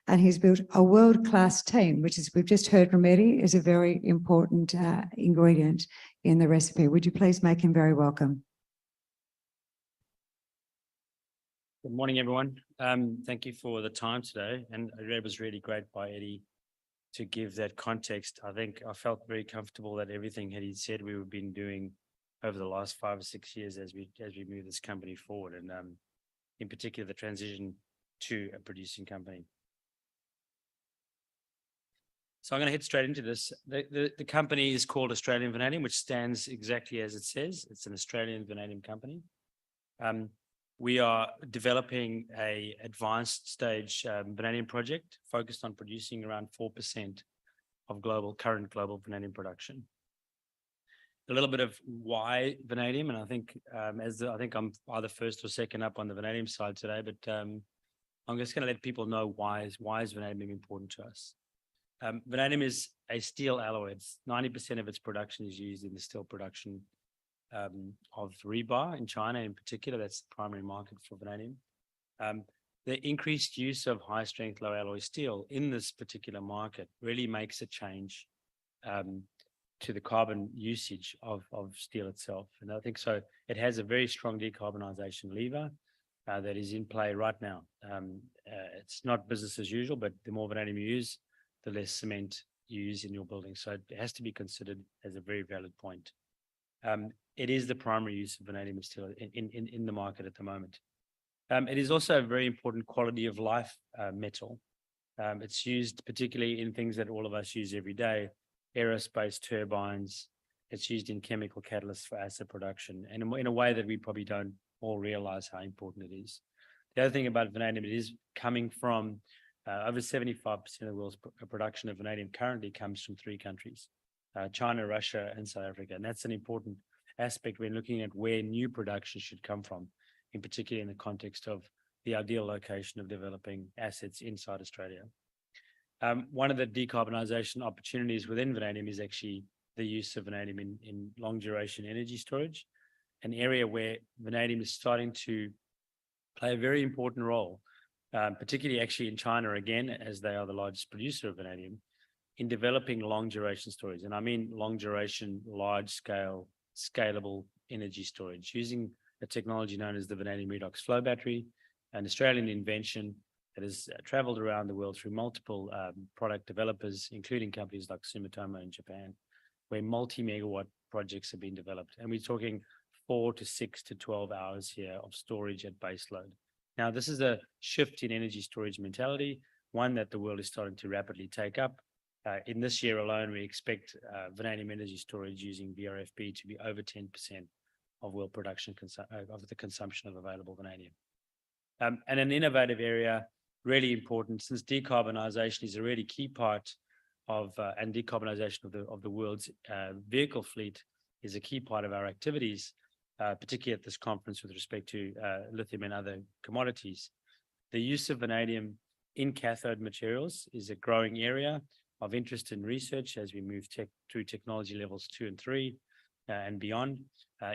And he's built a world-class team, which is, we've just heard from Eddie, is a very important ingredient in the recipe. Would you please make him very welcome? Good morning, everyone. Thank you for the time today. And it was really great by Eddie to give that context. I think I felt very comfortable that everything Eddie said we've been doing over the last 5 or 6 years as we move this company forward, and in particular the transition to a producing company. So I'm going to head straight into this. The company is called Australian Vanadium, which stands exactly as it says. It's an Australian vanadium company. We are developing an advanced stage vanadium project focused on producing around 4% of current global vanadium production. A little bit of why vanadium, and I think I think I'm either first or second up on the vanadium side today, but I'm just going to let people know why is vanadium important to us. Vanadium is a steel alloy. It's 90% of its production is used in the steel production of rebar in China in particular. That's the primary market for vanadium. The increased use of high strength, low alloy steel in this particular market really makes a change to the carbon usage of steel itself. And I think so it has a very strong decarbonization lever that is in play right now. It's not business as usual, but the more vanadium you use, the less cement you use in your building. So it has to be considered as a very valid point. It is the primary use of vanadium steel in the market at the moment. It is also a very important quality of life metal. It's used particularly in things that all of us use every day, aerospace turbines. It's used in chemical catalysts for acid production, and in a way that we probably don't all realize how important it is. The other thing about vanadium, it is coming from over 75% of the world's production of vanadium currently comes from 3 countries, China, Russia, and South Africa. And that's an important aspect when looking at where new production should come from, in particular in the context of the ideal location of developing assets inside Australia. One of the decarbonisation opportunities within vanadium is actually the use of vanadium in long duration energy storage, an area where vanadium is starting to play a very important role, particularly actually in China again, as they are the largest producer of vanadium, in developing long duration storage. And I mean long duration, large scale, scalable energy storage using a technology known as the vanadium redox flow battery, an Australian invention that has traveled around the world through multiple product developers, including companies like Sumitomo in Japan, where multi-megawatt projects have been developed. And we're talking 4 to 6 to 12 hours here of storage at base load. Now, this is a shift in energy storage mentality, one that the world is starting to rapidly take up. In this year alone, we expect vanadium energy storage using VRFB to be over 10% of world production of the consumption of available vanadium. And an innovative area, really important, since decarbonisation is a really key part of, and decarbonisation of the world's vehicle fleet is a key part of our activities, particularly at this conference with respect to lithium and other commodities. The use of vanadium in cathode materials is a growing area of interest in research as we move through technology levels 2 and 3 and beyond,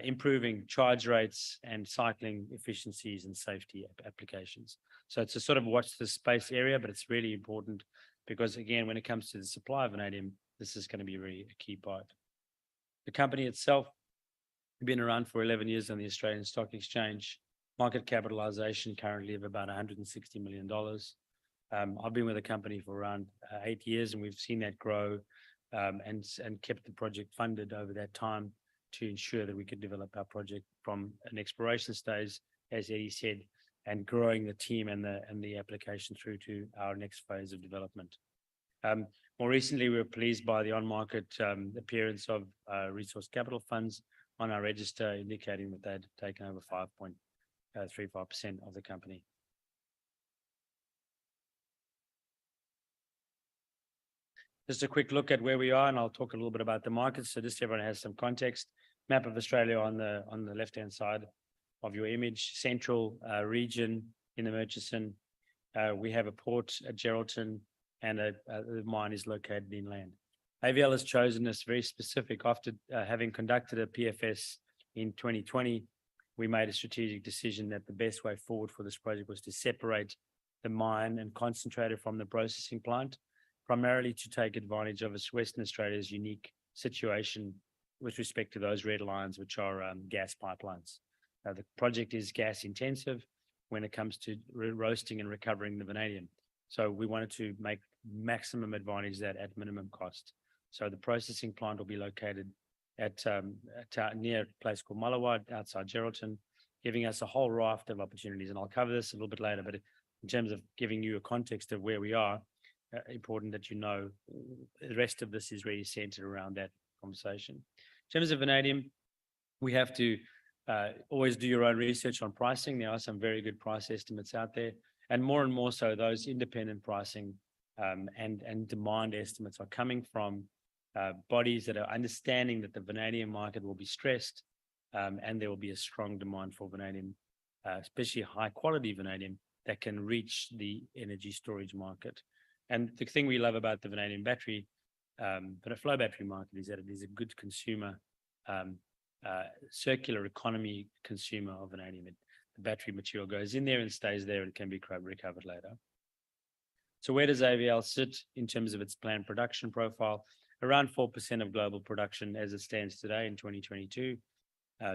improving charge rates and cycling efficiencies and safety applications. So it's a sort of watch this space area, but it's really important because, again, when it comes to the supply of vanadium, this is going to be really a key part. The company itself has been around for 11 years on the Australian Stock Exchange. Market capitalization currently of about $160 million. I've been with the company for around 8 years, and we've seen that grow and kept the project funded over that time to ensure that we could develop our project from an exploration stage, as Eddie said, and growing the team and the application through to our next phase of development. More recently, we were pleased by the on-market appearance of resource capital funds on our register, indicating that they'd taken over 5.35% of the company. Just a quick look at where we are, and I'll talk a little bit about the market. So just so everyone has some context. Map of Australia on the left-hand side of your image, central region in the Murchison. We have a port at Geraldton, and the mine is located inland. AVL has chosen this very specific. After having conducted a PFS in 2020, we made a strategic decision that the best way forward for this project was to separate the mine and concentrate it from the processing plant, primarily to take advantage of Western Australia's unique situation with respect to those red lines, which are gas pipelines. The project is gas intensive when it comes to roasting and recovering the vanadium. So we wanted to make maximum advantage of that at minimum cost. So the processing plant will be located at near a place called Mullawad, outside Geraldton, giving us a whole raft of opportunities. And I'll cover this a little bit later, but in terms of giving you a context of where we are, important that you know the rest of this is really centered around that conversation. In terms of vanadium, we have to always do your own research on pricing. There are some very good price estimates out there, and more so those independent pricing and demand estimates are coming from bodies that are understanding that the vanadium market will be stressed, and there will be a strong demand for vanadium, especially high quality vanadium that can reach the energy storage market. And the thing we love about the vanadium battery, but a flow battery market, is that it is a good consumer, circular economy consumer of vanadium. The battery material goes in there and stays there and can be recovered later. So where does AVL sit in terms of its planned production profile? Around 4% of global production as it stands today in 2022,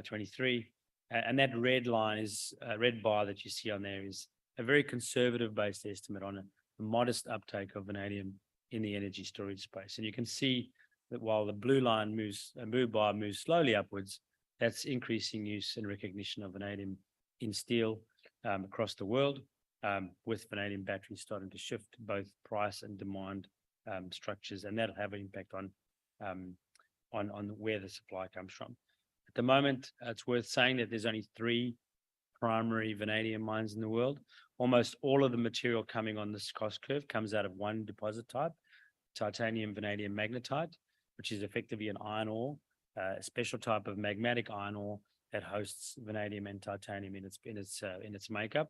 23. And that red line is a red bar that you see on there is a very conservative based estimate on a modest uptake of vanadium in the energy storage space. And you can see that while the blue bar moves slowly upwards, that's increasing use and recognition of vanadium in steel across the world, with vanadium batteries starting to shift both price and demand structures, and that'll have an impact on where the supply comes from. At the moment, it's worth saying that there's only 3 primary vanadium mines in the world. Almost all of the material coming on this cost curve comes out of one deposit type, titanium vanadium magnetite, which is effectively an iron ore, a special type of magmatic iron ore that hosts vanadium and titanium in its makeup.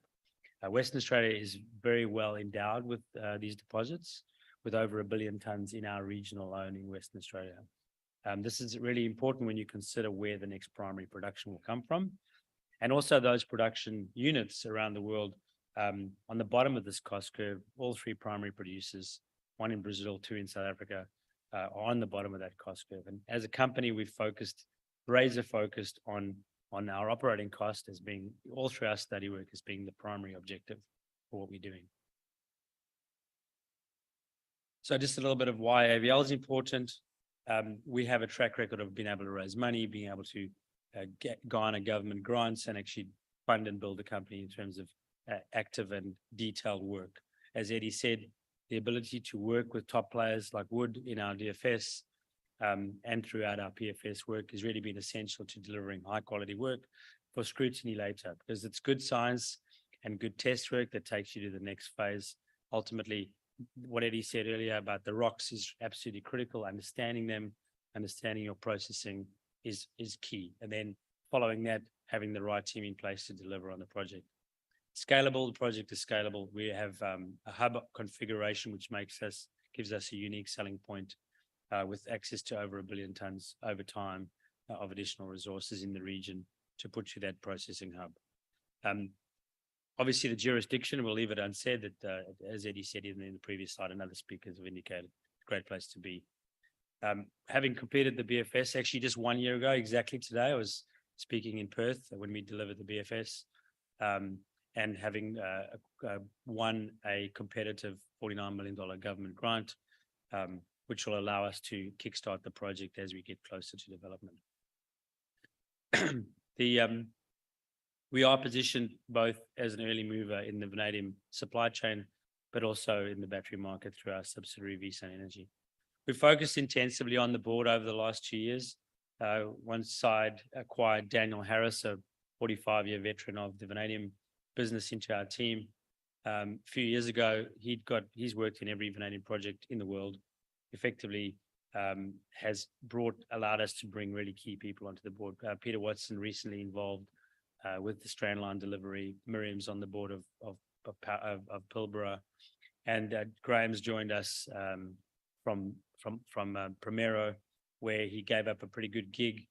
Western Australia is very well endowed with these deposits, with over 1 billion tonnes in our region alone in Western Australia. This is really important when you consider where the next primary production will come from. And also those production units around the world, on the bottom of this cost curve, all 3 primary producers, 1 in Brazil, 2 in South Africa, are on the bottom of that cost curve. And as a company, we've razor focused on our operating cost as being, all through our study work, as being the primary objective for what we're doing. So just a little bit of why AVL is important. We have a track record of being able to raise money, being able to garner government grants and actually fund and build a company in terms of active and detailed work. As Eddie said, the ability to work with top players like Wood in our DFS and throughout our PFS work has really been essential to delivering high quality work for scrutiny later, because it's good science and good test work that takes you to the next phase. Ultimately, what Eddie said earlier about the rocks is absolutely critical. Understanding them, understanding your processing is key. And then following that, having the right team in place to deliver on the project. Scalable, the project is scalable. We have a hub configuration, which gives us a unique selling point with access to over 1 billion tonnes over time of additional resources in the region to put to that processing hub. Obviously, the jurisdiction, we'll leave it unsaid that, as Eddie said in the previous slide, and other speakers have indicated, great place to be. Having completed the BFS, actually just 1 year ago, exactly today, I was speaking in Perth when we delivered the BFS, and having won a competitive $49 million government grant, which will allow us to kickstart the project as we get closer to development. We are positioned both as an early mover in the vanadium supply chain, but also in the battery market through our subsidiary Vincent Energy. We focused intensively on the board over the last 2 years. One side acquired Daniel Harris, a 45-year veteran of the vanadium business, into our team. A few years ago, he's worked in every vanadium project in the world, effectively has allowed us to bring really key people onto the board. Peter Watson recently involved with the Strandline delivery. Miriam's on the board of Pilbara, and Graham's joined us from Primero, where he gave up a pretty good gig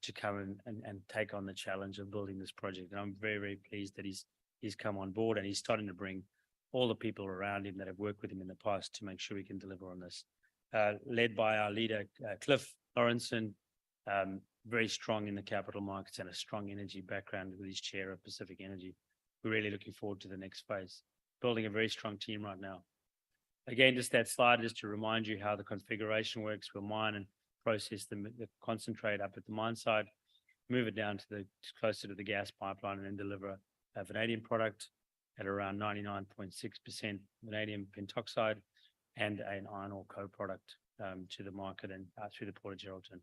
to come and take on the challenge of building this project. And I'm very, very pleased that he's come on board, and he's starting to bring all the people around him that have worked with him in the past to make sure we can deliver on this. Led by our leader, Cliff Lawrenson, very strong in the capital markets and a strong energy background with his chair of Pacific Energy. We're really looking forward to the next phase, building a very strong team right now. Again, just that slide is to remind you how the configuration works. We'll mine and process the concentrate up at the mine site, move it down to closer to the gas pipeline, and then deliver a vanadium product at around 99.6% vanadium pentoxide and an iron ore co-product to the market and through the Port of Geraldton.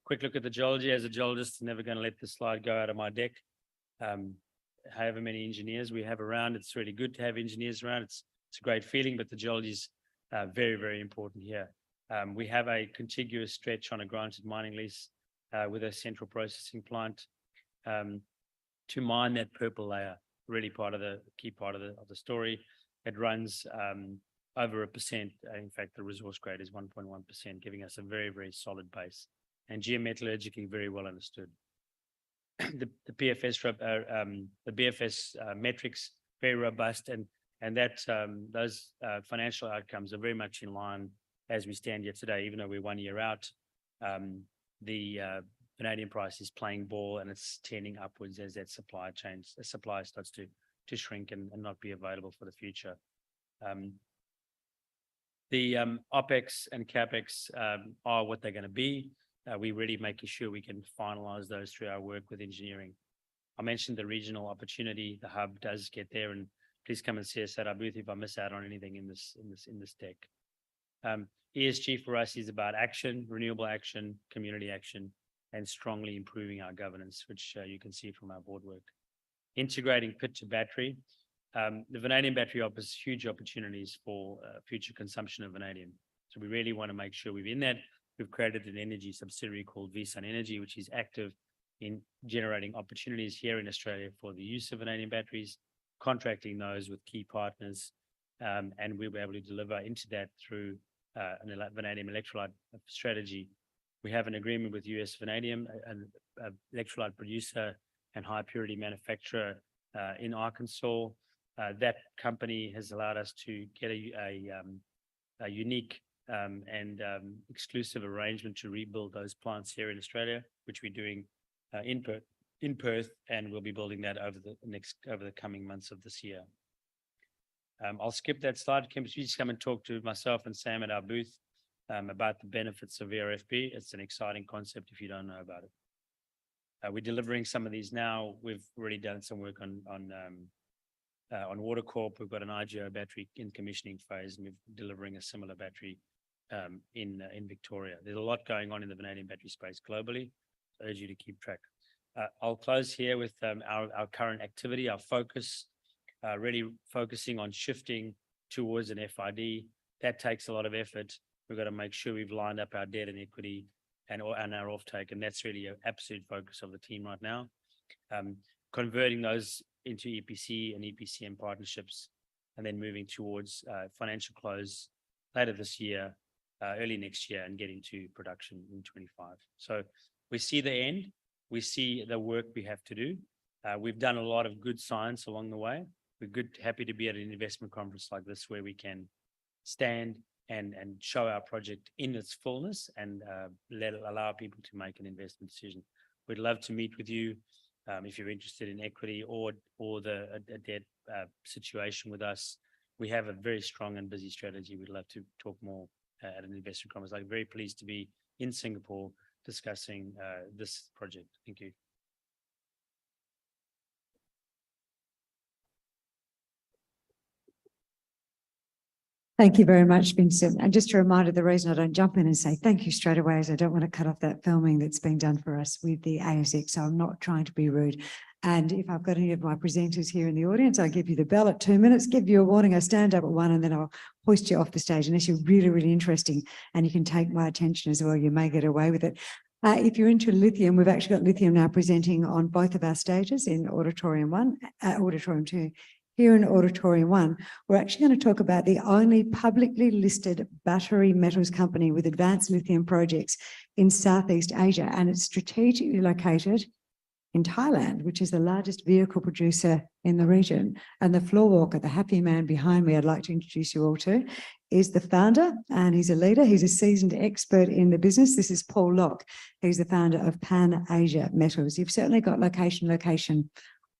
Quick look at the geology. As a geologist, never going to let this slide go out of my deck. However many engineers we have around, it's really good to have engineers around. It's a great feeling, but the geology is very, very important here. We have a contiguous stretch on a granted mining lease with a central processing plant to mine that purple layer, really key part of the story. It runs over 1%. In fact, the resource grade is 1.1%, giving us a very, very solid base and geometallurgically very well understood. The BFS metrics very robust, and that those financial outcomes are very much in line as we stand here today. Even though we're 1 year out, the vanadium price is playing ball, and it's tending upwards as that supply starts to shrink and not be available for the future. The OPEX and CAPEX are what they're going to be. We're really making sure we can finalize those through our work with engineering. I mentioned the regional opportunity. The hub does get there, and please come and see us at our booth if I miss out on anything in this deck. ESG for us is about action, renewable action, community action, and strongly improving our governance, which you can see from our board work. Integrating pit to battery. The vanadium battery offers huge opportunities for future consumption of vanadium. So we really want to make sure we're in that. We've created an energy subsidiary called Vincent Energy, which is active in generating opportunities here in Australia for the use of vanadium batteries, contracting those with key partners, and we'll be able to deliver into that through an vanadium electrolyte strategy. We have an agreement with US Vanadium, an electrolyte producer and high purity manufacturer in Arkansas. That company has allowed us to get a unique and exclusive arrangement to rebuild those plants here in Australia, which we're doing in Perth, and we'll be building that over the coming months of this year. I'll skip that slide. Can you just come and talk to myself and Sam at our booth about the benefits of VRFB? It's an exciting concept if you don't know about it. We're delivering some of these now. We've already done some work on Water Corp. We've got an IGO battery in commissioning phase, and we're delivering a similar battery in Victoria. There's a lot going on in the vanadium battery space globally. I urge you to keep track. I'll close here with our current activity, our focus, really focusing on shifting towards an FID. That takes a lot of effort. We've got to make sure we've lined up our debt and equity and our offtake, and that's really an absolute focus of the team right now. Converting those into EPC and EPCM partnerships, and then moving towards financial close later this year, early next year, and getting to production in 25. So we see the end. We see the work we have to do. We've done a lot of good science along the way. We're happy to be at an investment conference like this where we can stand, and show our project in its fullness and allow people to make an investment decision. We'd love to meet with you if you're interested in equity or a debt situation with us. We have a very strong and busy strategy. We'd love to talk more at an investment conference. I'm very pleased to be in Singapore discussing this project. Thank you. Thank you very much, Vincent. And just a reminder, the reason I don't jump in and say thank you straight away is I don't want to cut off that filming that's being done for us with the ASX. So I'm not trying to be rude. And if I've got any of my presenters here in the audience, I'll give you the bell at 2 minutes, give you a warning. I stand up at 1 and then I'll hoist you off the stage unless you're really, really interesting and you can take my attention as well. You may get away with it. If you're into lithium, we've actually got lithium now presenting on both of our stages in Auditorium 1, Auditorium 2. Here in Auditorium 1, we're actually going to talk about the only publicly listed battery metals company with advanced lithium projects in Southeast Asia, and it's strategically located in Thailand, which is the largest vehicle producer in the region. And the floor walker, the happy man behind me, I'd like to introduce you all to, is the founder, and he's a leader. He's a seasoned expert in the business. This is Paul Locke. He's the founder of Pan Asia Metals. You've certainly got location,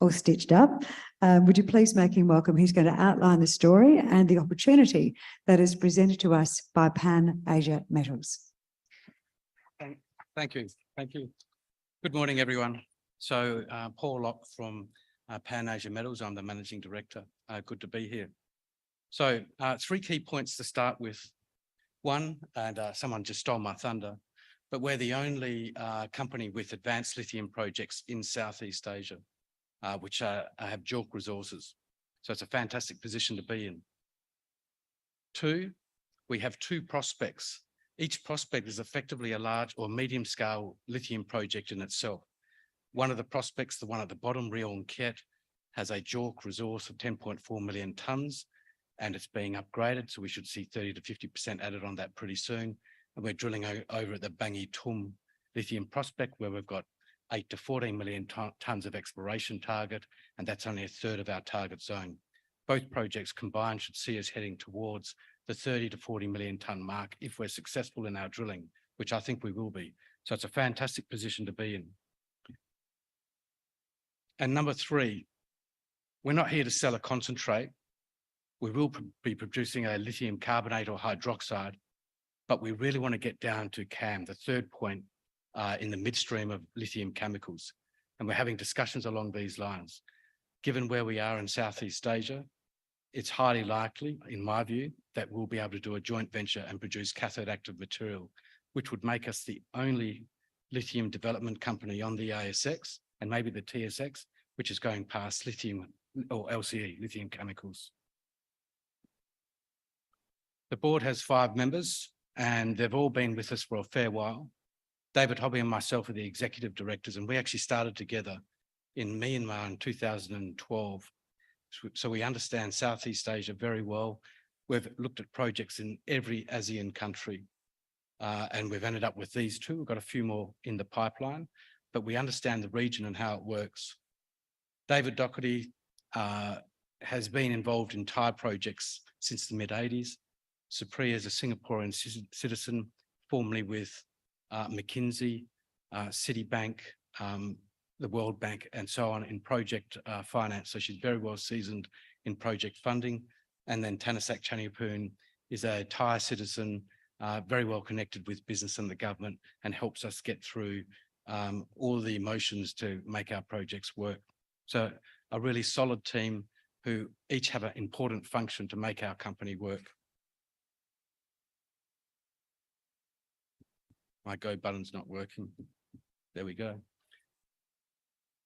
all stitched up. Would you please make him welcome? He's going to outline the story and the opportunity that is presented to us by Pan Asia Metals. Thank you. Thank you. Good morning, everyone. So Paul Locke from Pan Asia Metals. I'm the managing director. Good to be here. So 3 key points to start with. One, and someone just stole my thunder, but we're the only company with advanced lithium projects in Southeast Asia, which have JORC resources. So it's a fantastic position to be in. 2, we have 2 prospects. Each prospect is effectively a large or medium scale lithium project in itself. One of the prospects, the one at the bottom, Rio and Kiet, has a JORC resource of 10.4 million tonnes, and it's being upgraded. So we should see 30 to 50% added on that pretty soon. And we're drilling over at the Bangi Tum lithium prospect, where we've got 8 to 14 million tonnes of exploration target, and that's only a third of our target zone. Both projects combined should see us heading towards the 30 to 40 million tonne mark if we're successful in our drilling, which I think we will be. So it's a fantastic position to be in. And number 3, we're not here to sell a concentrate. We will be producing a lithium carbonate or hydroxide, but we really want to get down to CAM, the third point in the midstream of lithium chemicals. And we're having discussions along these lines. Given where we are in Southeast Asia, it's highly likely, in my view, that we'll be able to do a joint venture and produce cathode active material, which would make us the only lithium development company on the ASX and maybe the TSX, which is going past lithium or LCE, lithium chemicals. The board has 5 members and they've all been with us for a fair while. David Hobby and myself are the executive directors, and we actually started together in Myanmar in 2012. So we understand Southeast Asia very well. We've looked at projects in every ASEAN country, and we've ended up with these 2. We've got a few more in the pipeline, but we understand the region and how it works. David Doherty has been involved in Thai projects since the mid-80s. Supriya is a Singaporean citizen, formerly with McKinsey, Citibank, the World Bank, and so on in project finance. So she's very well seasoned in project funding. And then Thanasak Chaniapun is a Thai citizen, very well connected with business and the government, and helps us get through all the emotions to make our projects work. So a really solid team who each have an important function to make our company work. My go button's not working. There we go.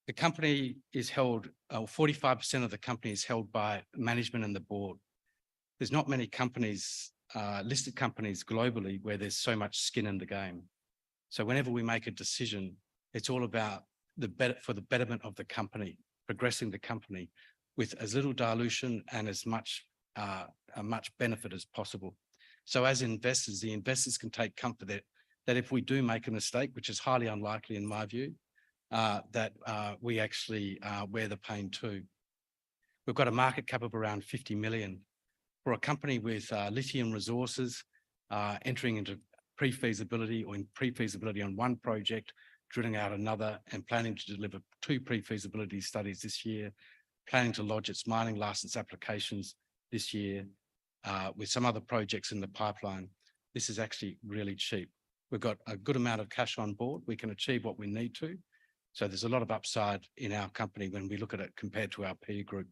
The company is held, 45% of the company is held by management and the board. There's not many companies, listed companies globally, where there's so much skin in the game. So whenever we make a decision, it's all about for the betterment of the company, progressing the company with as little dilution and as much benefit as possible. So as investors, the investors can take comfort that if we do make a mistake, which is highly unlikely in my view, that we actually wear the pain too. We've got a market cap of around 50 million. For a company with lithium resources entering into pre-feasibility or in pre-feasibility on one project, drilling out another, and planning to deliver 2 pre-feasibility studies this year, planning to lodge its mining license applications this year, with some other projects in the pipeline. This is actually really cheap. We've got a good amount of cash on board. We can achieve what we need to. So there's a lot of upside in our company when we look at it compared to our peer group.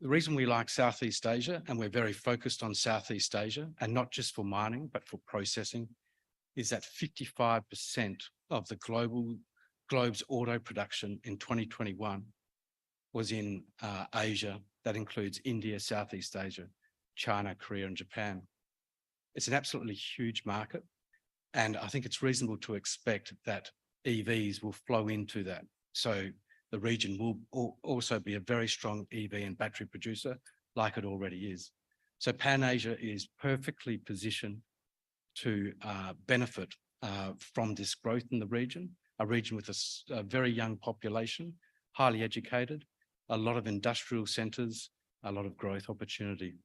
The reason we like Southeast Asia, and we're very focused on Southeast Asia, and not just for mining, but for processing, is that 55% of the globe's auto production in 2021 was in Asia. That includes India, Southeast Asia, China, Korea, and Japan. It's an absolutely huge market. And I think it's reasonable to expect that EVs will flow into that. So the region will also be a very strong EV and battery producer, like it already is. So Pan Asia is perfectly positioned to benefit from this growth in the region, a region with a very young population, highly educated, a lot of industrial centres, a lot of growth opportunity.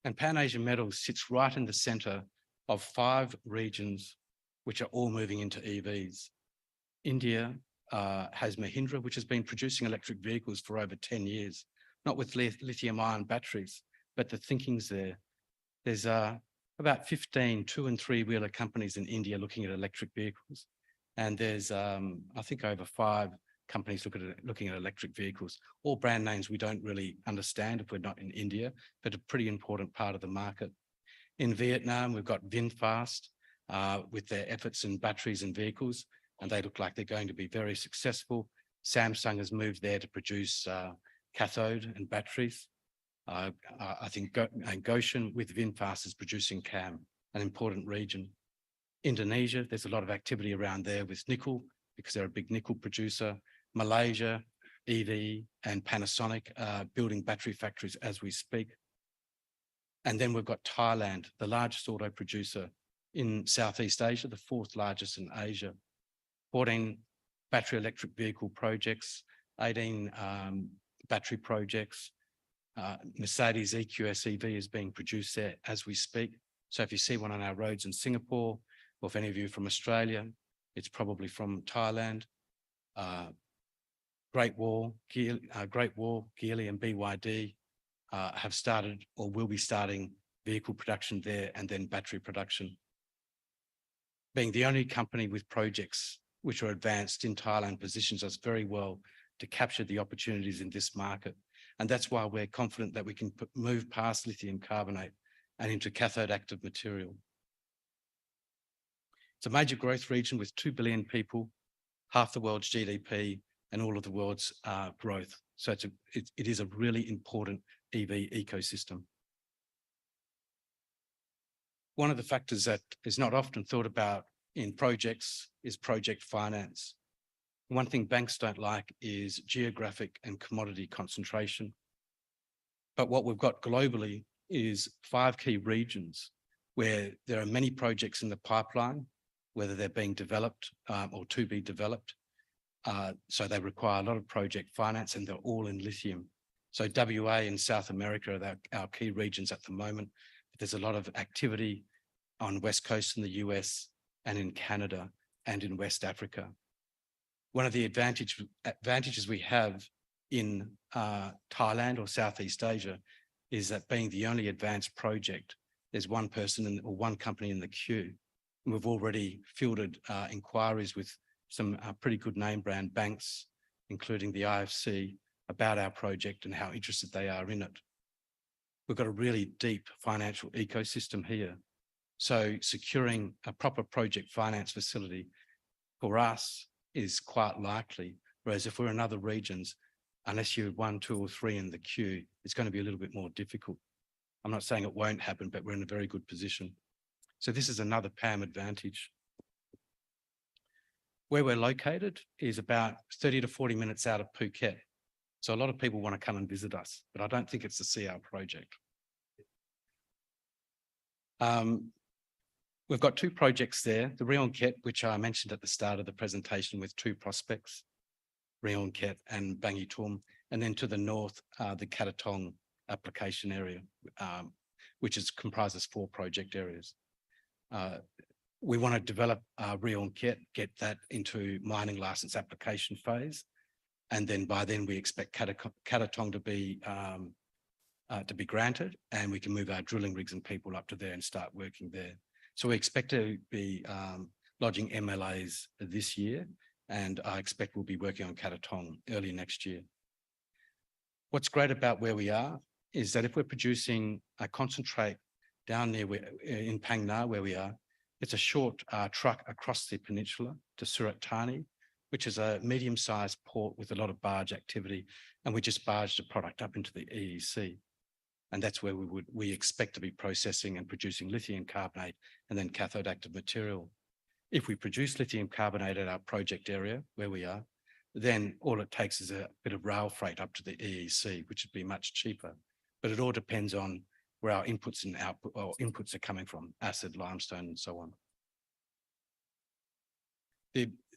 And Pan Asia Metals sits right in the centre of 5 regions which are all moving into EVs. India has Mahindra, which has been producing electric vehicles for over 10 years, not with lithium-ion batteries, but the thinking's there. There's about 15 2- and 3-wheeler companies in India looking at electric vehicles. And there's, I think, over 5 companies looking at electric vehicles, all brand names we don't really understand if we're not in India, but a pretty important part of the market. In Vietnam, we've got VinFast with their efforts in batteries and vehicles, and they look like they're going to be very successful. Samsung has moved there to produce cathode and batteries. I think Goshen with VinFast is producing CAM, an important region. Indonesia, there's a lot of activity around there with nickel because they're a big nickel producer. Malaysia, EV and Panasonic building battery factories as we speak. And then we've got Thailand, the largest auto producer in Southeast Asia, the 4th largest in Asia. 14 battery electric vehicle projects, 18 battery projects. Mercedes EQS EV is being produced there as we speak. So if you see one on our roads in Singapore, or if any of you are from Australia, it's probably from Thailand. Great Wall, Geely and BYD have started or will be starting vehicle production there, and then battery production. Being the only company with projects which are advanced in Thailand positions us very well to capture the opportunities in this market. And that's why we're confident that we can move past lithium carbonate and into cathode active material. It's a major growth region with 2 billion people, half the world's GDP, and all of the world's growth. So it is a really important EV ecosystem. One of the factors that is not often thought about in projects is project finance. One thing banks don't like is geographic and commodity concentration. But what we've got globally is 5 key regions where there are many projects in the pipeline, whether they're being developed or to be developed. So they require a lot of project finance, and they're all in lithium. So WA and South America are our key regions at the moment. But there's a lot of activity on West Coast in the US and in Canada and in West Africa. One of the advantages we have in Thailand or Southeast Asia is that being the only advanced project, there's one person or one company in the queue. And we've already fielded inquiries with some pretty good name brand banks, including the IFC, about our project and how interested they are in it. We've got a really deep financial ecosystem here. So securing a proper project finance facility for us is quite likely, whereas if we're in other regions, unless you're 1, 2 or 3 in the queue, it's going to be a little bit more difficult. I'm not saying it won't happen, but we're in a very good position. So this is another PAM advantage. Where we're located is about 30 to 40 minutes out of Phuket. So a lot of people want to come and visit us, but I don't think it's a CR project. We've got 2 projects there, the Rionket, which I mentioned at the start of the presentation with 2 prospects, Rionket and Bangi Tum, And then to the north, the Katatong application area, which comprises 4 project areas. We want to develop Rio Kit, get that into mining license application phase. And then by then we expect Katatong to be granted, and we can move our drilling rigs and people up to there and start working there. So we expect to be lodging MLAs this year, and I expect we'll be working on Katatong early next year. What's great about where we are is that if we're producing a concentrate down there in Phang Nga, where we are, it's a short truck across the peninsula to Surat Thani, which is a medium-sized port with a lot of barge activity, and we just barge the product up into the EEC. And that's where we expect to be processing and producing lithium carbonate and then cathode active material. If we produce lithium carbonate at our project area where we are, then all it takes is a bit of rail freight up to the EEC, which would be much cheaper. But it all depends on where our inputs and output or inputs are coming from, acid, limestone, and so on.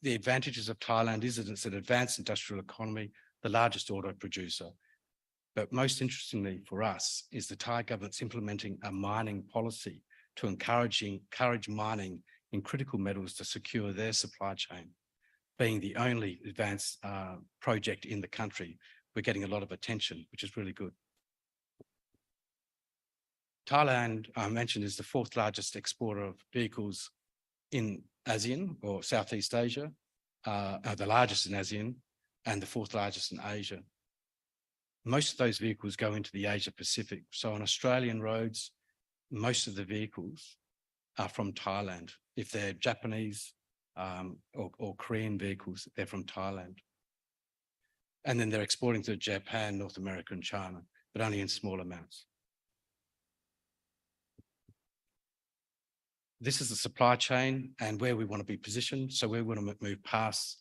The advantages of Thailand is that it's an advanced industrial economy, the largest auto producer. But most interestingly for us is the Thai government's implementing a mining policy to encourage mining in critical metals to secure their supply chain. Being the only advanced project in the country, we're getting a lot of attention, which is really good. Thailand, I mentioned, is the 4th largest exporter of vehicles in ASEAN or Southeast Asia, the largest in ASEAN and the 4th largest in Asia. Most of those vehicles go into the Asia Pacific. So on Australian roads, most of the vehicles are from Thailand. If they're Japanese or Korean vehicles, they're from Thailand. And then they're exporting to Japan, North America, and China, but only in small amounts. This is the supply chain and where we want to be positioned. So we want to move past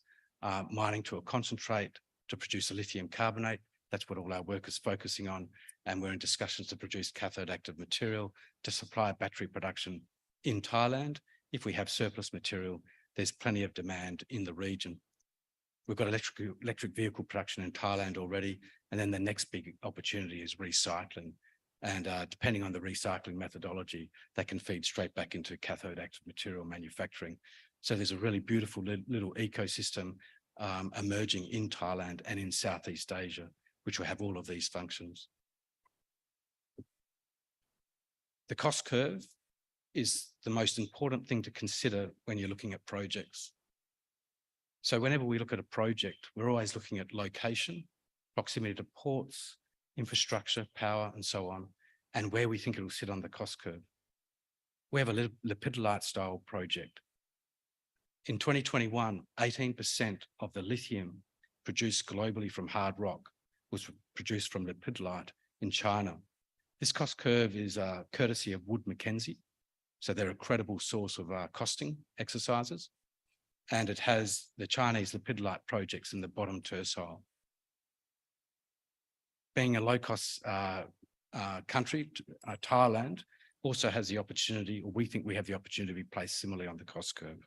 mining to a concentrate to produce a lithium carbonate. That's what all our work is focusing on. And we're in discussions to produce cathode active material to supply battery production in Thailand. If we have surplus material, there's plenty of demand in the region. We've got electric vehicle production in Thailand already. And then the next big opportunity is recycling. And depending on the recycling methodology, they can feed straight back into cathode active material manufacturing. So there's a really beautiful little ecosystem emerging in Thailand and in Southeast Asia, which will have all of these functions. The cost curve is the most important thing to consider when you're looking at projects. So whenever we look at a project, we're always looking at location, proximity to ports, infrastructure, power, and so on, and where we think it will sit on the cost curve. We have a lepidolite style project. In 2021, 18% of the lithium produced globally from hard rock was produced from lepidolite in China. This cost curve is courtesy of Wood Mackenzie. So they're a credible source of costing exercises. And it has the Chinese lepidolite projects in the bottom tercile. Being a low-cost country, Thailand also has the opportunity, or we think we have the opportunity to be placed similarly on the cost curve.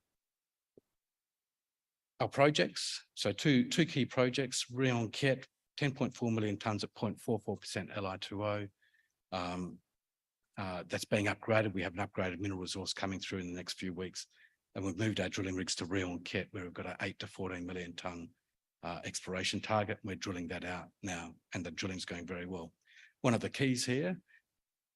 Our projects, so two key projects, Rio Kit, 10.4 million tonnes at 0.44% Li2O. That's being upgraded. We have an upgraded mineral resource coming through in the next few weeks. And we've moved our drilling rigs to Rio Kit, where we've got an 8 to 14 million tonne exploration target. We're drilling that out now, and the drilling's going very well. One of the keys here,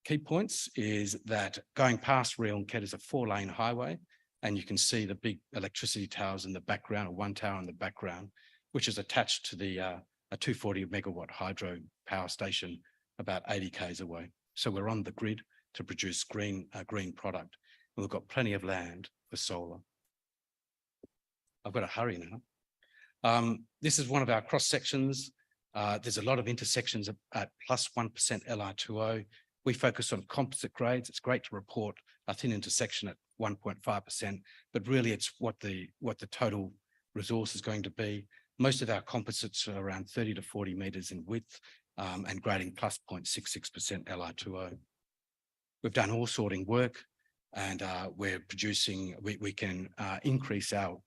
key points, is that going past Rio Kit is a 4-lane highway, and you can see the big electricity towers in the background, or one tower in the background, which is attached to the a 240 megawatt hydro power station about 80 k's away. So we're on the grid to produce green product. And we've got plenty of land for solar. I've got to hurry now. This is one of our cross sections. There's a lot of intersections at plus 1% Li2O. We focus on composite grades. It's great to report a thin intersection at 1.5%, but really it's what the total resource is going to be. Most of our composites are around 30 to 40 meters in width and grading plus 0.66% Li2O. We've done ore sorting work, and we're producing, we can increase our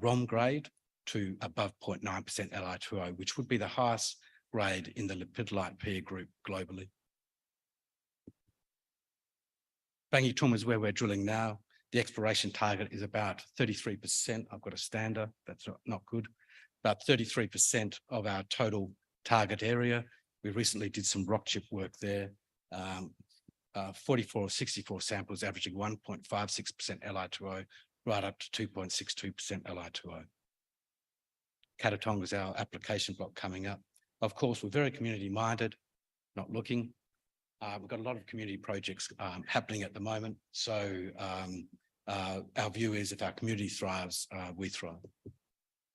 ROM grade to above 0.9% Li2O, which would be the highest grade in the lepidolite peer group globally. Bangitum is where we're drilling now. The exploration target is about 33%. I've got a standard, that's not good. About 33% of our total target area. We recently did some rock chip work there. 44 or 64 samples averaging 1.56% Li2O, right up to 2.62% Li2O. Katatong is our application block coming up. Of course, we're very community minded, not looking. We've got a lot of community projects happening at the moment. So our view is if our community thrives, we thrive.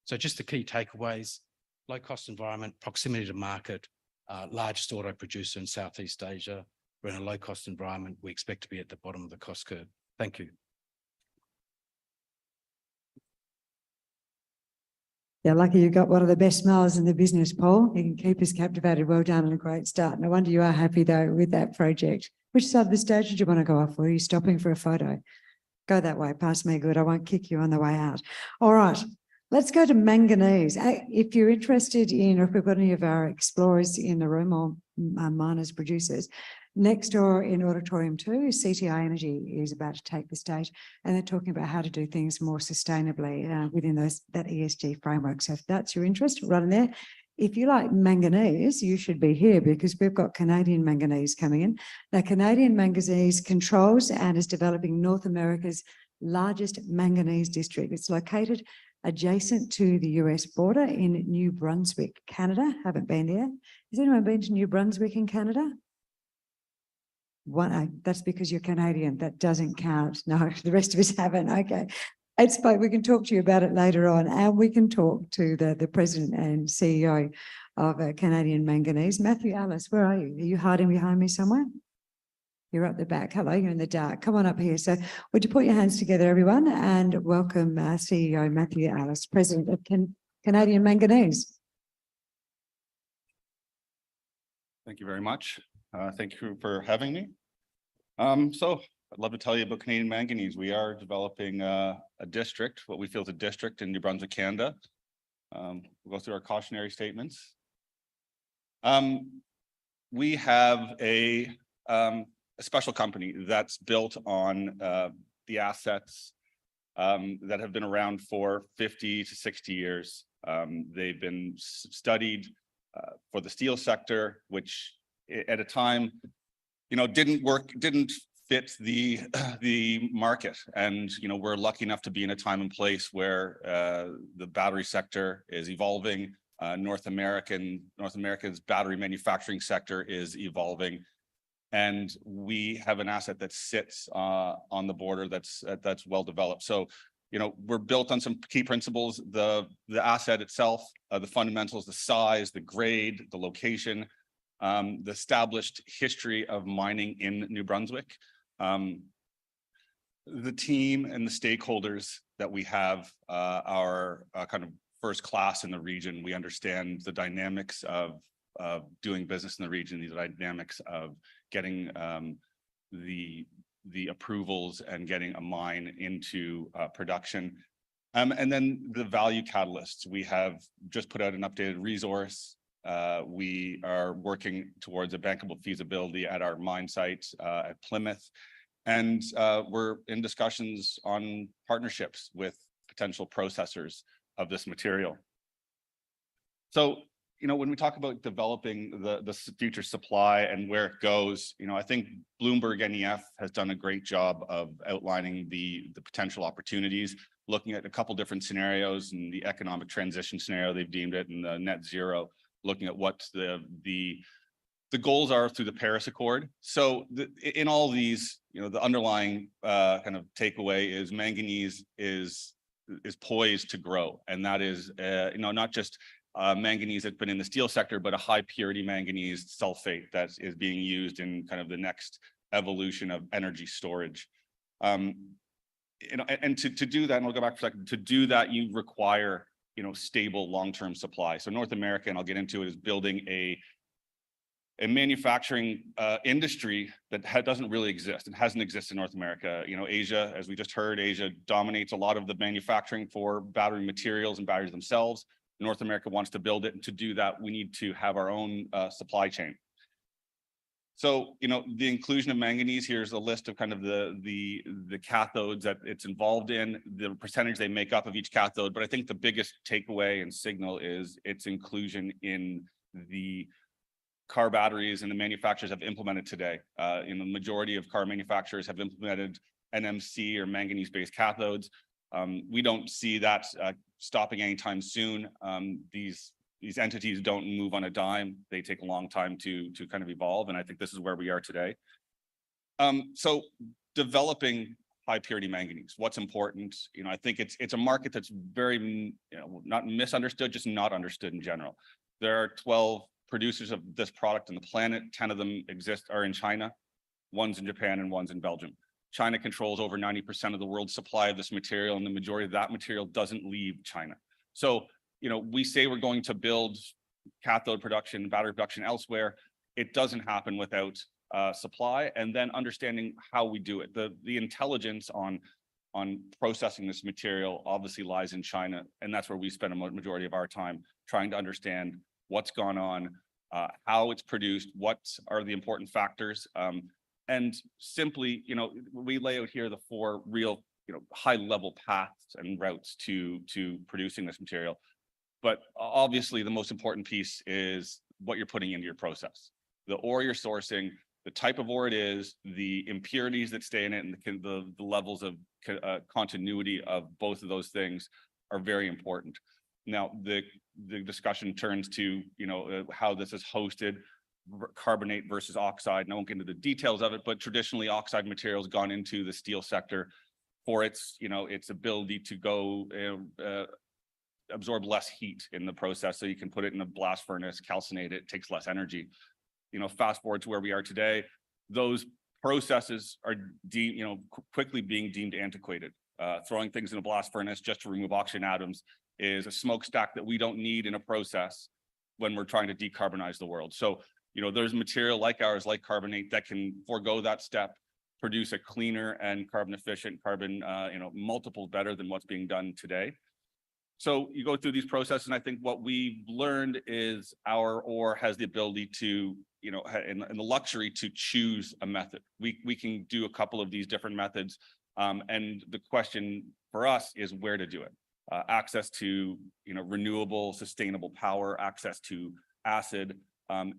So just the key takeaways: low cost environment, proximity to market, largest auto producer in Southeast Asia. We're in a low cost environment. We expect to be at the bottom of the cost curve. Thank you. Yeah, lucky you got one of the best smiles in the business, Paul. You can keep us captivated. Well done and a great start. No wonder you are happy though with that project. Which side of the stage did you want to go off for? Are you stopping for a photo? Go that way, past me, good. I won't kick you on the way out. All right, let's go to manganese. If you're interested in, or if we've got any of our explorers in the room or miners, producers, next door in Auditorium 2, CTI Energy is about to take the stage, and they're talking about how to do things more sustainably within that ESG framework. So if that's your interest, run there. If you like manganese, you should be here because we've got Canadian manganese coming in. Now, Canadian manganese controls and is developing North America's largest manganese district. It's located adjacent to the US border in New Brunswick, Canada. Haven't been there. Has anyone been to New Brunswick in Canada? That's because you're Canadian. That doesn't count. No, the rest of us haven't. Okay. It's fine. We can talk to you about it later on, and we can talk to the president and CEO of Canadian Manganese, Matthew Allas. Where are you? Are you hiding behind me somewhere? You're up the back. Hello, you're in the dark. Come on up here. So would you put your hands together, everyone, and welcome CEO Matthew Allas, president of Canadian Manganese. Thank you very much. Thank you for having me. So I'd love to tell you about Canadian Manganese. We are developing a district, what we feel is a district in New Brunswick, Canada. We'll go through our cautionary statements. We have a special company that's built on the assets that have been around for 50 to 60 years. They've been studied for the steel sector, which at a time, didn't fit the market. And, we're lucky enough to be in a time and place where the battery sector is evolving. North America's battery manufacturing sector is evolving. And we have an asset that sits on the border that's well developed. So, we're built on some key principles: the asset itself, the fundamentals, the size, the grade, the location, the established history of mining in New Brunswick, the team and the stakeholders that we have are kind of first class in the region. We understand the dynamics of doing business in the region, the dynamics of getting the approvals and getting a mine into production. And then the value catalysts. We have just put out an updated resource. We are working towards a bankable feasibility at our mine site at Plymouth. And we're in discussions on partnerships with potential processors of this material. So, when we talk about developing the future supply and where it goes, I think Bloomberg NEF has done a great job of outlining the potential opportunities, looking at a couple different scenarios, and the economic transition scenario they've deemed it, and the net zero, looking at what the goals are through the Paris Accord. So in all these, the underlying kind of takeaway is manganese is poised to grow, and that is not just manganese that's been in the steel sector, but a high purity manganese sulfate that is being used in kind of the next evolution of energy storage. And to do that, and we'll go back for a second, to do that, you require, stable long-term supply. So North America, and I'll get into it, is building a manufacturing industry that doesn't really exist. It hasn't existed in North America. Asia, as we just heard, Asia dominates a lot of the manufacturing for battery materials and batteries themselves. North America wants to build it. And to do that, we need to have our own supply chain. So, the inclusion of manganese, here's a list of kind of the cathodes that it's involved in, the percentage they make up of each cathode. But I think the biggest takeaway and signal is its inclusion in the car batteries and the manufacturers have implemented today. The majority of car manufacturers have implemented NMC or manganese-based cathodes. We don't see that stopping anytime soon. These entities don't move on a dime. They take a long time to kind of evolve. And I think this is where we are today. So developing high purity manganese, what's important? I think it's a market that's very, not misunderstood, just not understood in general. There are 12 producers of this product on the planet. 10 of them are in China, one's in Japan and one's in Belgium. China controls over 90% of the world's supply of this material, and the majority of that material doesn't leave China. So, we say we're going to build cathode production, battery production elsewhere. It doesn't happen without supply, and then understanding how we do it. The intelligence on processing this material obviously lies in China, and that's where we spend a majority of our time trying to understand what's gone on, how it's produced, what are the important factors, and simply, we lay out here the 4 real, high-level paths and routes to producing this material. But obviously, the most important piece is what you're putting into your process. The ore you're sourcing, the type of ore it is, the impurities that stay in it, and the levels of continuity of both of those things are very important. Now, the discussion turns to, how this is hosted, carbonate versus oxide. And I won't get into the details of it, but traditionally oxide material has gone into the steel sector for its, its ability to go absorb less heat in the process. So you can put it in a blast furnace, calcinate it, takes less energy. Fast forward to where we are today, those processes are quickly being deemed antiquated. Throwing things in a blast furnace just to remove oxygen atoms is a smokestack that we don't need in a process when we're trying to decarbonize the world. So, there's material like ours, like carbonate, that can forego that step, produce a cleaner and carbon efficient multiples better than what's being done today. So you go through these processes, and I think what we've learned is our ore has the ability to, and the luxury to choose a method. We can do a couple of these different methods, and the question for us is where to do it. Access to, renewable, sustainable power, access to acid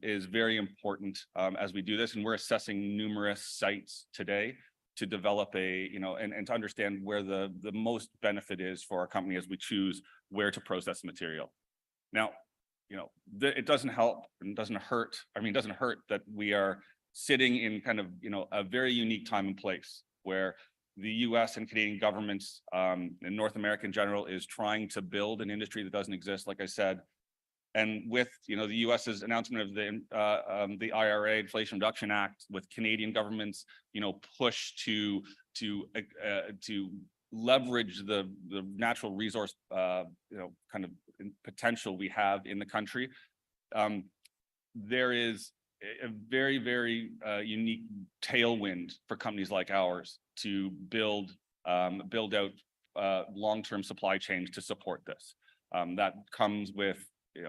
is very important as we do this, and we're assessing numerous sites today to develop and to understand where the most benefit is for our company as we choose where to process the material. Now, it doesn't help and doesn't hurt. It doesn't hurt that we are sitting in kind of, a very unique time and place where the US and Canadian governments and North America in general is trying to build an industry that doesn't exist, like I said. And with, the US's announcement of the IRA, Inflation Reduction Act, with Canadian governments, push to leverage the natural resource, kind of potential we have in the country, there is a very, very unique tailwind for companies like ours to build out long-term supply chains to support this. That comes with,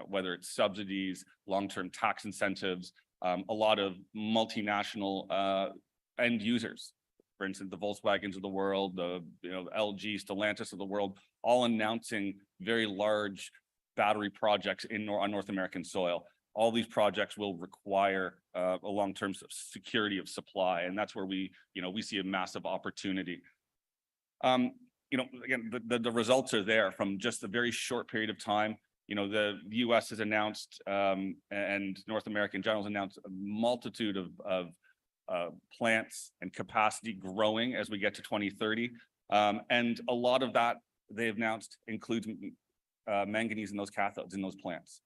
whether it's subsidies, long-term tax incentives, a lot of multinational end users, for instance, the Volkswagens of the world, the LG, Stellantis of the world, all announcing very large battery projects on North American soil. All these projects will require a long-term security of supply, and that's where we see a massive opportunity. Again, the results are there from just a very short period of time. The US has announced, and North America in general has announced a multitude of plants and capacity growing as we get to 2030. And a lot of that they've announced includes manganese in those cathodes in those plants.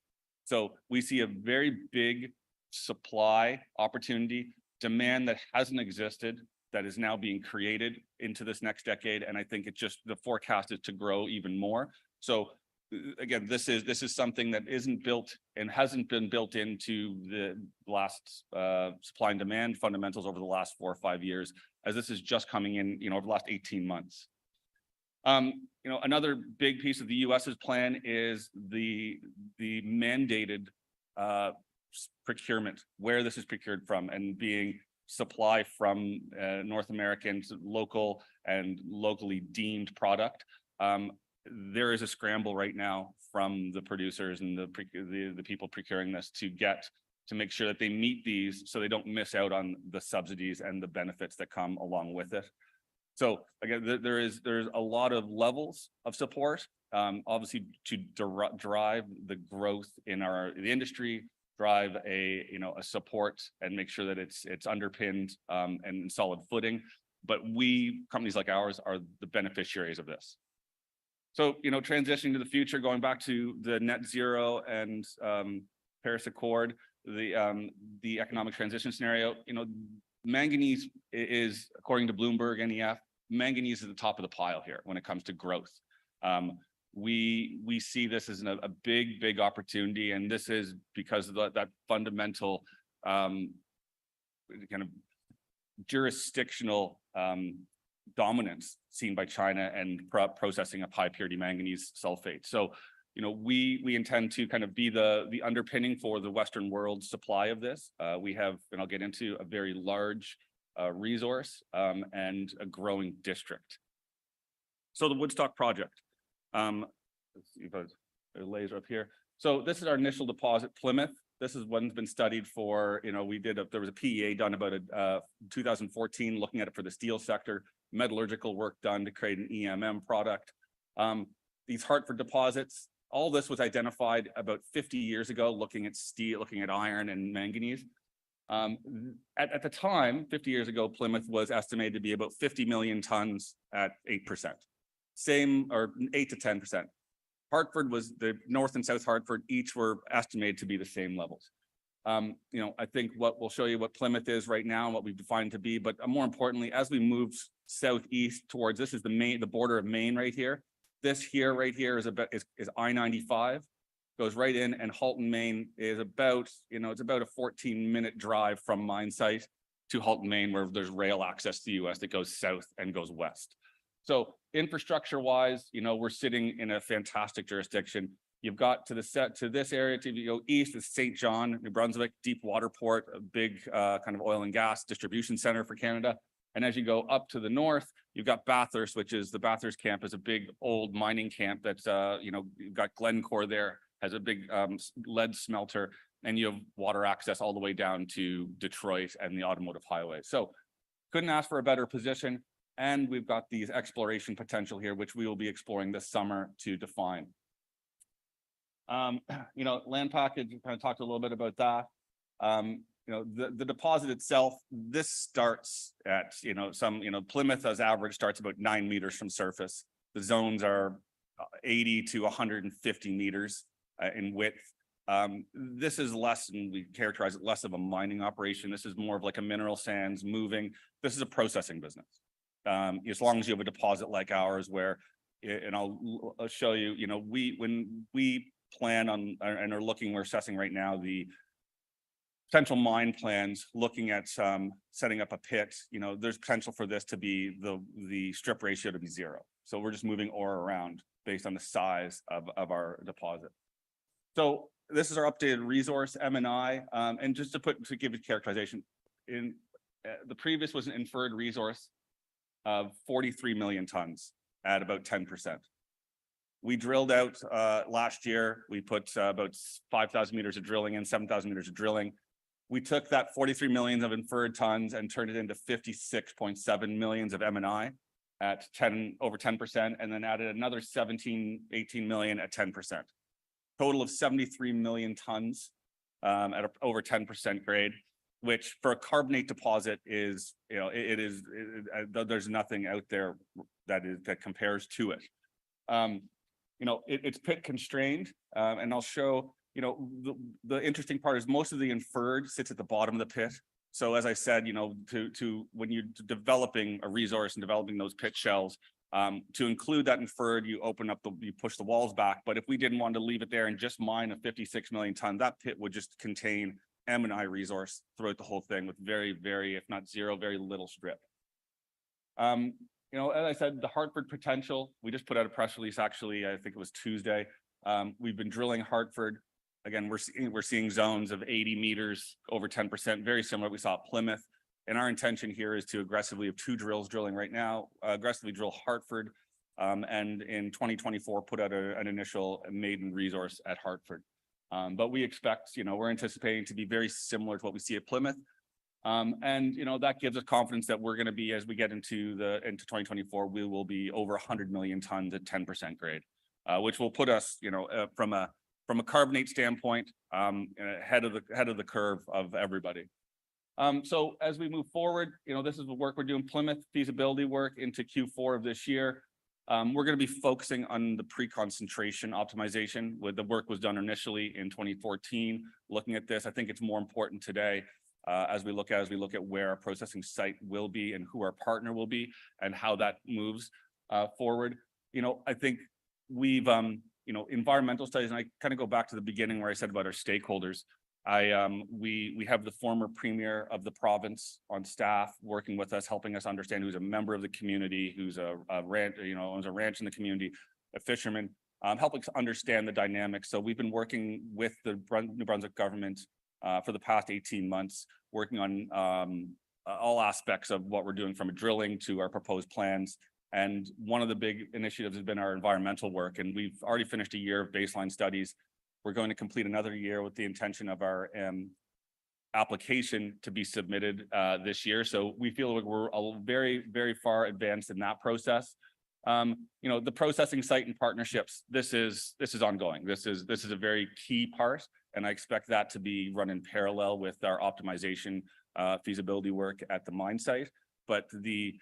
So we see a very big supply opportunity, demand that hasn't existed, that is now being created into this next decade. And I think the forecast is to grow even more. So again, this is something that isn't built and hasn't been built into the last supply and demand fundamentals over the last 4 or 5 years, as this is just coming in, over the last 18 months. Another big piece of the US's plan is the mandated procurement, where this is procured from, and being supply from North American local and locally deemed product. There is a scramble right now from the producers and the people procuring this to make sure that they meet these, so they don't miss out on the subsidies and the benefits that come along with it. So again, there's a lot of levels of support, obviously to drive the growth in the industry, drive a support and make sure that it's underpinned and solid footing. But companies like ours are the beneficiaries of this. So, transitioning to the future, going back to the net zero and Paris Accord, the economic transition scenario, manganese is, according to Bloomberg NEF, manganese is at the top of the pile here when it comes to growth. We see this as a big opportunity, and this is because of that fundamental kind of jurisdictional dominance seen by China and processing of high purity manganese sulfate. So, we intend to kind of be the underpinning for the Western world supply of this. We have, and I'll get into, a very large resource and a growing district. So the Woodstock project. Let's see if a laser up here. So this is our initial deposit, Plymouth. This is one's been studied for, there was a PEA done about 2014, looking at it for the steel sector, metallurgical work done to create an EMM product. These Hartford deposits, all this was identified about 50 years ago, looking at steel, looking at iron and manganese. At the time, 50 years ago, Plymouth was estimated to be about 50 million tons at 8%. Same, or 8 to 10%. Hartford was, the North and South Hartford each were estimated to be the same levels. I think what we'll show you what Plymouth is right now and what we've defined to be, but more importantly, as we move southeast towards, this is the border of Maine right here. This here, right here is I-95, goes right in, and Halton, Maine is about, it's about a 14-minute drive from mine site to Halton, Maine, where there's rail access to the US that goes south and goes west. So infrastructure-wise, we're sitting in a fantastic jurisdiction. You've got to this area, to go east is St. John, New Brunswick, deep water port, a big kind of oil and gas distribution center for Canada. And as you go up to the north, you've got Bathurst, which is the Bathurst camp, is a big old mining camp that's, you've got Glencore there, has a big lead smelter, and you have water access all the way down to Detroit and the automotive highway. So couldn't ask for a better position. And we've got these exploration potential here, which we will be exploring this summer to define. Land package, we kind of talked a little bit about that. The deposit itself, this starts at, Plymouth as average starts about 9 meters from surface. The zones are 80 to 150 meters in width. This is less, and we characterize it less of a mining operation. This is more of like a mineral sands moving. This is a processing business. As long as you have a deposit like ours, where, and I'll show you, when we plan on and are looking, we're assessing right now the potential mine plans, looking at setting up a pit. There's potential for this to be the strip ratio to be 0. So we're just moving ore around based on the size of our deposit. So this is our updated resource, M&I, and just to give you characterization, in the previous was an inferred resource of 43 million tons at about 10%. We drilled out last year, we put about 5,000 meters of drilling in, 7,000 meters of drilling. We took that 43 million of inferred tons and turned it into 56.7 millions of M&I at over 10%, and then added another 18 million at 10%. Total of 73 million tons at over 10% grade, which for a carbonate deposit is, there's nothing out there that compares to it. It's pit constrained, and I'll show, the interesting part is most of the inferred sits at the bottom of the pit. So as I said, when you're developing a resource and developing those pit shells, to include that inferred, you push the walls back. But if we didn't want to leave it there and just mine a 56 million ton, that pit would just contain M&I resource throughout the whole thing with very, very, if not 0, very little strip. you know, as I said, the Hartford potential, we just put out a press release, actually, I think it was Tuesday. We've been drilling Hartford. Again, we're seeing zones of 80 meters, over 10%, very similar to what we saw at Plymouth. And our intention here is to aggressively have 2 drills drilling right now, aggressively drill Hartford, and in 2024, put out an initial maiden resource at Hartford. But we expect, you know, we're anticipating to be very similar to what we see at Plymouth. And, you know, that gives us confidence that we're going to be, as we get into 2024, we will be over 100 million tons at 10% grade, which will put us, you know, from a carbonate standpoint, ahead of the curve of everybody. So as we move forward, you know, this is the work we're doing, Plymouth feasibility work into Q4 of this year. We're going to be focusing on the pre-concentration optimization. Where the work was done initially in 2014. Looking at this, I think it's more important today as we look at where our processing site will be and who our partner will be and how that moves forward. You know, I think we've you know, environmental studies, and I kind of go back to the beginning where I said about our stakeholders. We have the former premier of the province on staff working with us, helping us understand who's a member of the community, who's a ranch, you know, owns a ranch in the community, a fisherman, helping us understand the dynamics. So we've been working with the New Brunswick government for the past 18 months, working on all aspects of what we're doing, from drilling to our proposed plans. And one of the big initiatives has been our environmental work, and we've already finished a year of baseline studies. We're going to complete another year with the intention of our application to be submitted this year. So we feel like we're very, very far advanced in that process. You know, the processing site and partnerships, this is ongoing. This is a very key part, and I expect that to be run in parallel with our optimization feasibility work at the mine site. But the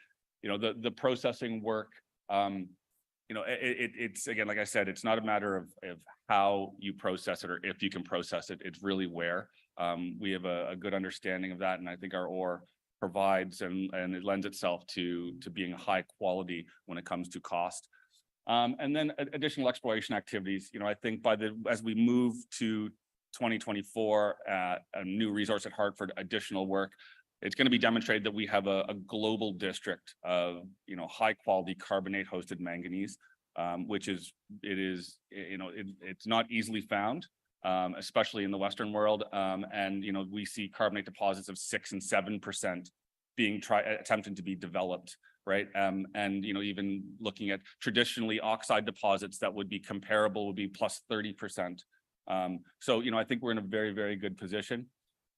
processing work, you know, it's again, like I said, it's not a matter of how you process it or if you can process it. It's really where. We have a good understanding of that, and I think our ore provides and it lends itself to being high quality when it comes to cost. And then additional exploration activities. You know, I think as we move to 2024, a new resource at Hartford, additional work, it's going to be demonstrated that we have a global district of, you know, high quality carbonate hosted manganese, which it's not easily found, especially in the Western world. And, you know, we see carbonate deposits of 6 and 7% being attempted to be developed, right? And, you know, even looking at traditionally oxide deposits that would be comparable would be plus 30%. So, you know, I think we're in a very, very good position.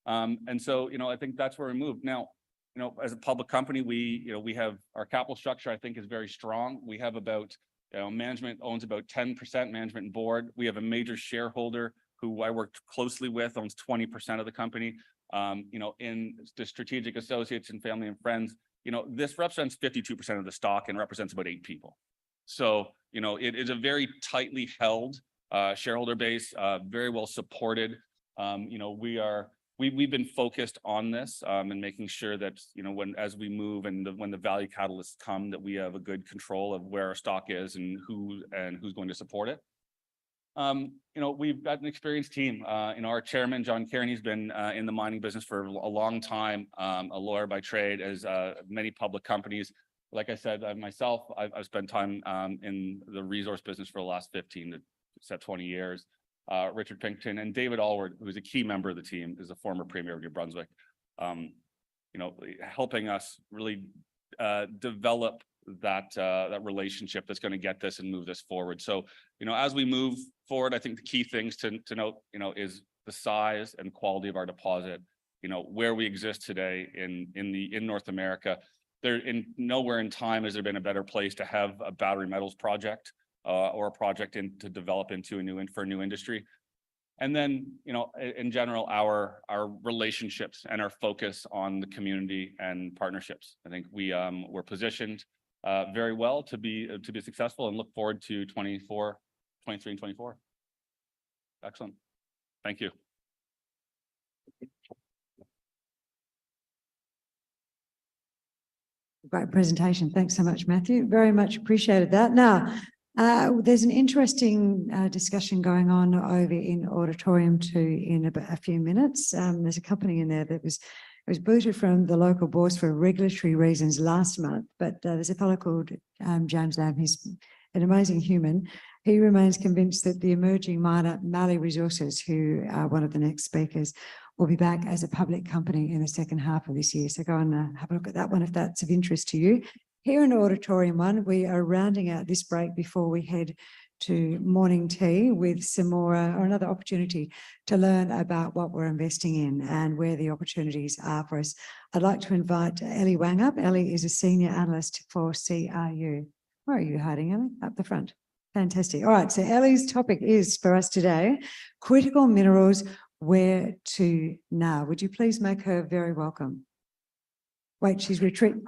And so, you know, I think that's where we move. Now, you know, as a public company, we have our capital structure, I think, is very strong. We have about, you know, management owns about 10%, management and board. We have a major shareholder who I worked closely with, owns 20% of the company. You know, in the strategic associates and family and friends, you know, this represents 52% of the stock and represents about 8 people. So, you know, it is a very tightly held shareholder base, very well supported. You know, we've been focused on this and making sure that, you know, as we move and when the value catalysts come, that we have a good control of where our stock is and who's going to support it. You know, we've got an experienced team. You know, our chairman, John Kearney's been in the mining business for a long time, a lawyer by trade, as many public companies. Like I said, myself, I've spent time in the resource business for the last 15 to 20 years. Richard Pinkton and David Allward, who's a key member of the team, is a former premier of New Brunswick, you know, helping us really develop that relationship that's going to get this and move this forward. So, you know, as we move forward, I think the key things to note, you know, is the size and quality of our deposit. You know, where we exist today in North America, nowhere in time has there been a better place to have a battery metals project or a project to develop into a new industry. And then, you know, in general, our relationships and our focus on the community and partnerships. I think we're positioned very well to be successful, and look forward to 23 and 24. Excellent. Thank you. Great presentation. Thanks so much, Matthew. Very much appreciated that. Now, there's an interesting discussion going on over in Auditorium 2 in about a few minutes. There's a company in there that was It was booted from the local bourse for regulatory reasons last month, but there's a fellow called James Lamb. He's an amazing human. He remains convinced that the emerging miner Mali Resources, who are one of the next speakers, will be back as a public company in the second half of this year. So go and have a look at that one if that's of interest to you. Here in Auditorium 1, we are rounding out this break before we head to morning tea with some more or another opportunity to learn about what we're investing in and where the opportunities are for us. I'd like to invite Ellie Wang up. Ellie is a senior analyst for CRU. Where are you hiding, Ellie? Up the front. Fantastic. All right, so Ellie's topic is for us today, critical minerals, where to now. Would you please make her very welcome? Wait, she's retreating.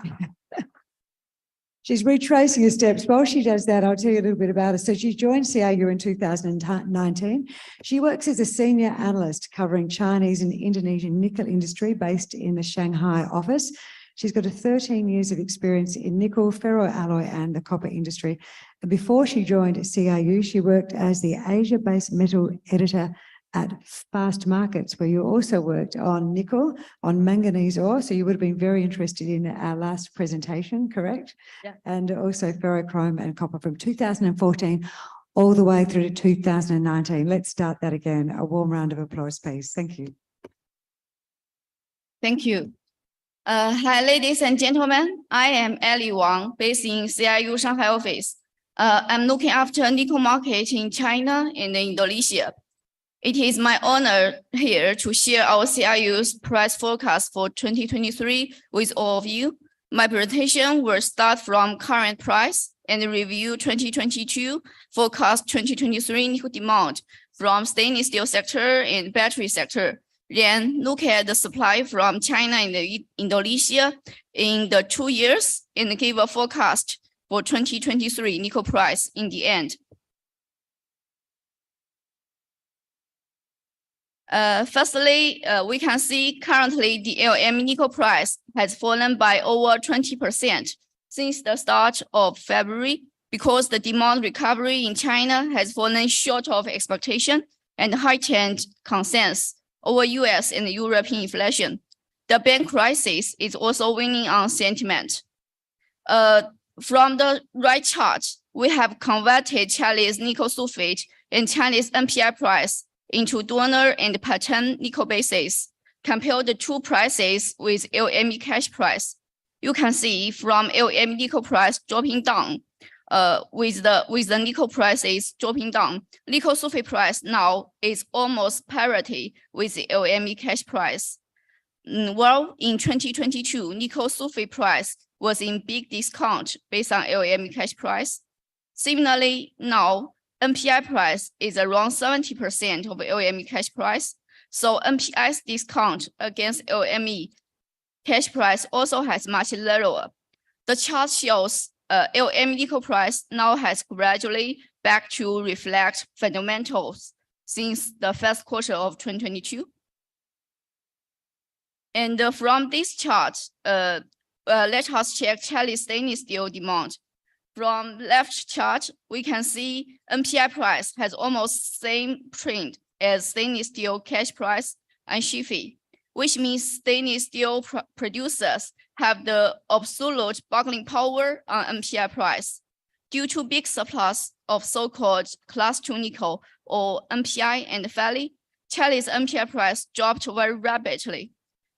She's retracing her steps. While she does that, I'll tell you a little bit about her. So she joined CRU in 2019. She works as a senior analyst covering Chinese and Indonesian nickel industry based in the Shanghai office. She's got 13 years of experience in nickel, ferroalloy and the copper industry. And before she joined CRU, she worked as the Asia-based metal editor at Fast Markets, where you also worked on nickel, on manganese ore. So you would have been very interested in our last presentation, correct? Yeah. And also ferrochrome and copper from 2014 all the way through to 2019. Let's start that again. A warm round of applause, please. Thank you. Thank you. Hi, ladies and gentlemen. I am Ellie Wang, based in CRU Shanghai office. I'm looking after nickel market in China and Indonesia. It is my honor here to share our CRU's price forecast for 2023 with all of you. My presentation will start from current price and review 2022 forecast 2023 nickel demand from stainless steel sector and battery sector. Then look at the supply from China and Indonesia in the 2 years and give a forecast for 2023 nickel price in the end. Firstly, we can see currently the LME nickel price has fallen by over 20% since the start of February because the demand recovery in China has fallen short of expectation and heightened concerns over US and European inflation. The bank crisis is also winning on sentiment. From the right chart, we have converted Chinese nickel sulfate and Chinese NPI price into donor and pattern nickel bases. Compare the two prices with LME cash price. You can see from LME nickel price dropping down, with the nickel prices dropping down, nickel sulfate price now is almost parity with the LME cash price. Well, in 2022, nickel sulfate price was in big discount based on LME cash price. Similarly, now NPI price is around 70% of LME cash price. So NPI's discount against LME cash price also has much lower. The chart shows LME nickel price now has gradually back to reflect fundamentals since the first quarter of 2022. And from this chart, let us check Chinese stainless steel demand. From left chart, we can see NPI price has almost same trend as stainless steel cash price and SHFE, which means stainless steel producers have the absolute bargaining power on NPI price. Due to big surplus of so-called class 2 nickel or NPI and Fe, Chinese NPI price dropped very rapidly.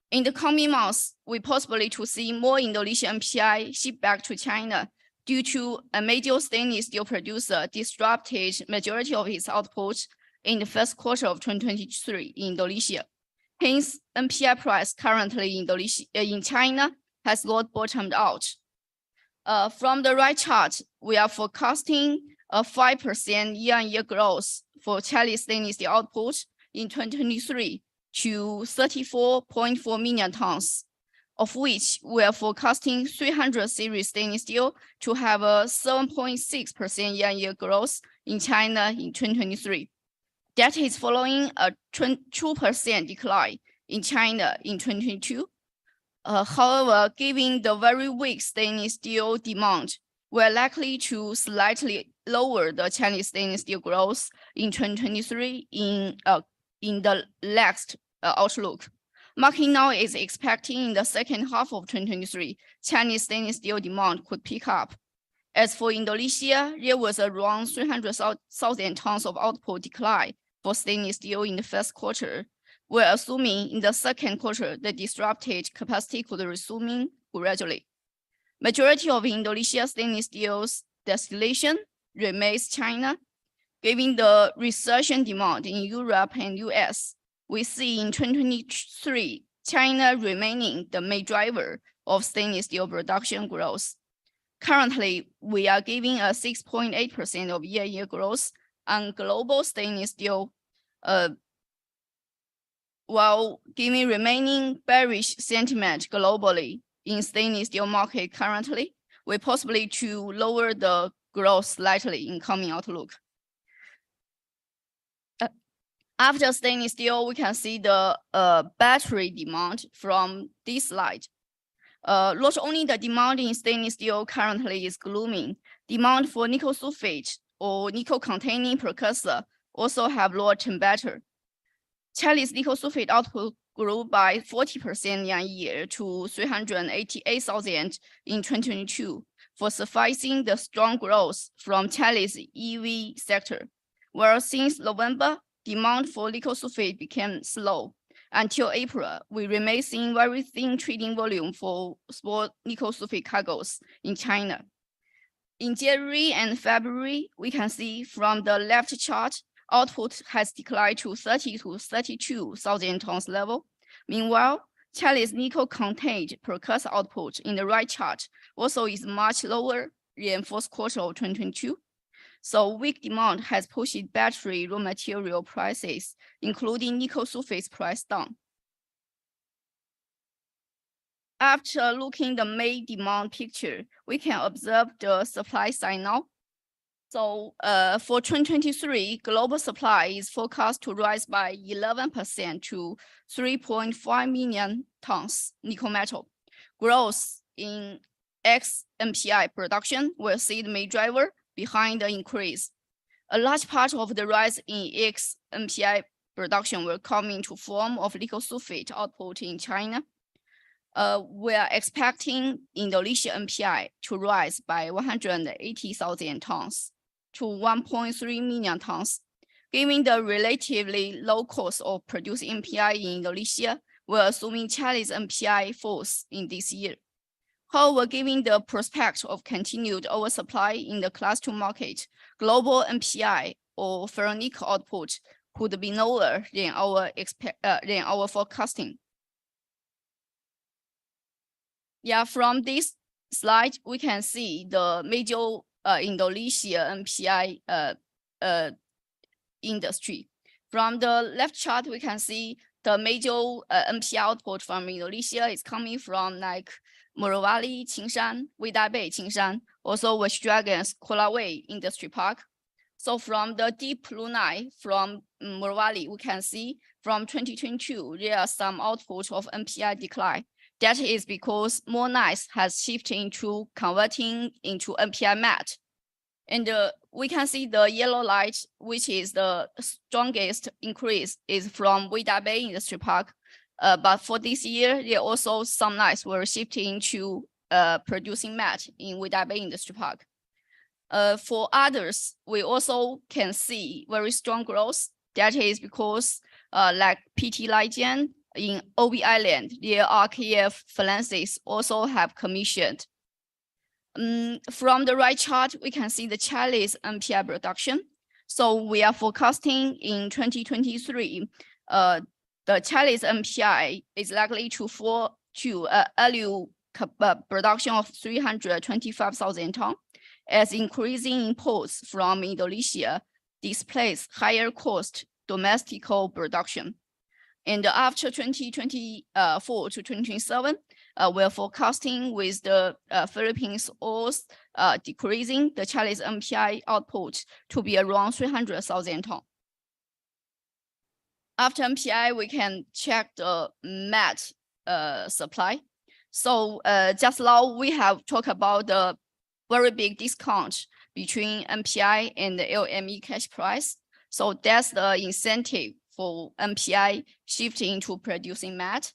In the coming months, we possibly to see more Indonesian NPI ship back to China due to a major stainless steel producer disrupted majority of its output in the first quarter of 2023 in Indonesia. Hence, NPI price currently in China has not bottomed out. From the right chart, we are forecasting a 5% year-on-year growth for Chinese stainless steel output in 2023 to 34.4 million tons, of which we are forecasting 300 series stainless steel to have a 7.6% year-on-year growth in China in 2023. That is following a 2% decline in China in 2022. However, given the very weak stainless steel demand, we're likely to slightly lower the Chinese stainless steel growth in 2023 in the next outlook. Market now is expecting in the second half of 2023, Chinese stainless steel demand could pick up. As for Indonesia, there was around 300,000 tons of output decline for stainless steel in the first quarter. We're assuming in the second quarter, the disrupted capacity could resume gradually. Majority of Indonesia stainless steel's destination remains China. Given the resurgent demand in Europe and US, we see in 2023, China remaining the main driver of stainless steel production growth. Currently, we are giving a 6.8% of year-on-year growth on global stainless steel, while giving remaining bearish sentiment globally in stainless steel market currently, we possibly to lower the growth slightly in coming outlook. After stainless steel, we can see the battery demand from this slide. Not only the demand in stainless steel currently is gloomy, demand for nickel sulfate or nickel containing precursor also have lower-term better. Chinese nickel sulfate output grew by 40% year-on-year to 388,000 in 2022, for sufficing the strong growth from Chinese EV sector. Where since November, demand for nickel sulfate became slow. Until April, we remain seeing very thin trading volume for small nickel sulfate cargoes in China. In January and February, we can see from the left chart, output has declined to 30 to 32,000 tons level. Meanwhile, Chinese nickel contained precursor output in the right chart also is much lower than fourth quarter of 2022. So weak demand has pushed battery raw material prices, including nickel sulfate price down. After looking the main demand picture, we can observe the supply side now. So for 2023, global supply is forecast to rise by 11% to 3.5 million tons nickel metal. Growth in ex-NPI production will see the main driver behind the increase. A large part of the rise in ex-NPI production will come into form of nickel sulfate output in China. We are expecting Indonesia NPI to rise by 180,000 tons to 1.3 million tons. Given the relatively low cost of producing NPI in Indonesia, we're assuming Chinese NPI falls in this year. However, given the prospect of continued oversupply in the Class 2 market, global NPI or ferronickel output could be lower than our forecasting. Yeah, from this slide, we can see the major Indonesia NPI industry. From the left chart, we can see the major NPI output from Indonesia is coming from like Morowali, Qingshan, Weda Bay, Qingshan, also West Dragon's Collyer Industry Park. So from the deep blue line from Morowali, we can see from 2022, there are some output of NPI decline. That is because more nice has shifted into converting into NPI matte. And we can see the yellow light, which is the strongest increase, is from Weda Bay Industry Park. But for this year, there also some nights were shifting to producing matte in Weda Bay Industry Park. For others, we also can see very strong growth. That is because like PT Lijian in OB Island, their RKF furnaces also have commissioned. From the right chart, we can see the Chinese NPI production. So we are forecasting in 2023, the Chinese NPI is likely to fall to annual production of 325,000 tons, as increasing imports from Indonesia displace higher cost domestic coal production. And after 2024 to 2027, we're forecasting with the Philippines ores decreasing the Chinese NPI output to be around 300,000 tons. After NPI, we can check the matte supply. So just now we have talked about the very big discount between NPI and the LME cash price. So that's the incentive for NPI shifting to producing matte.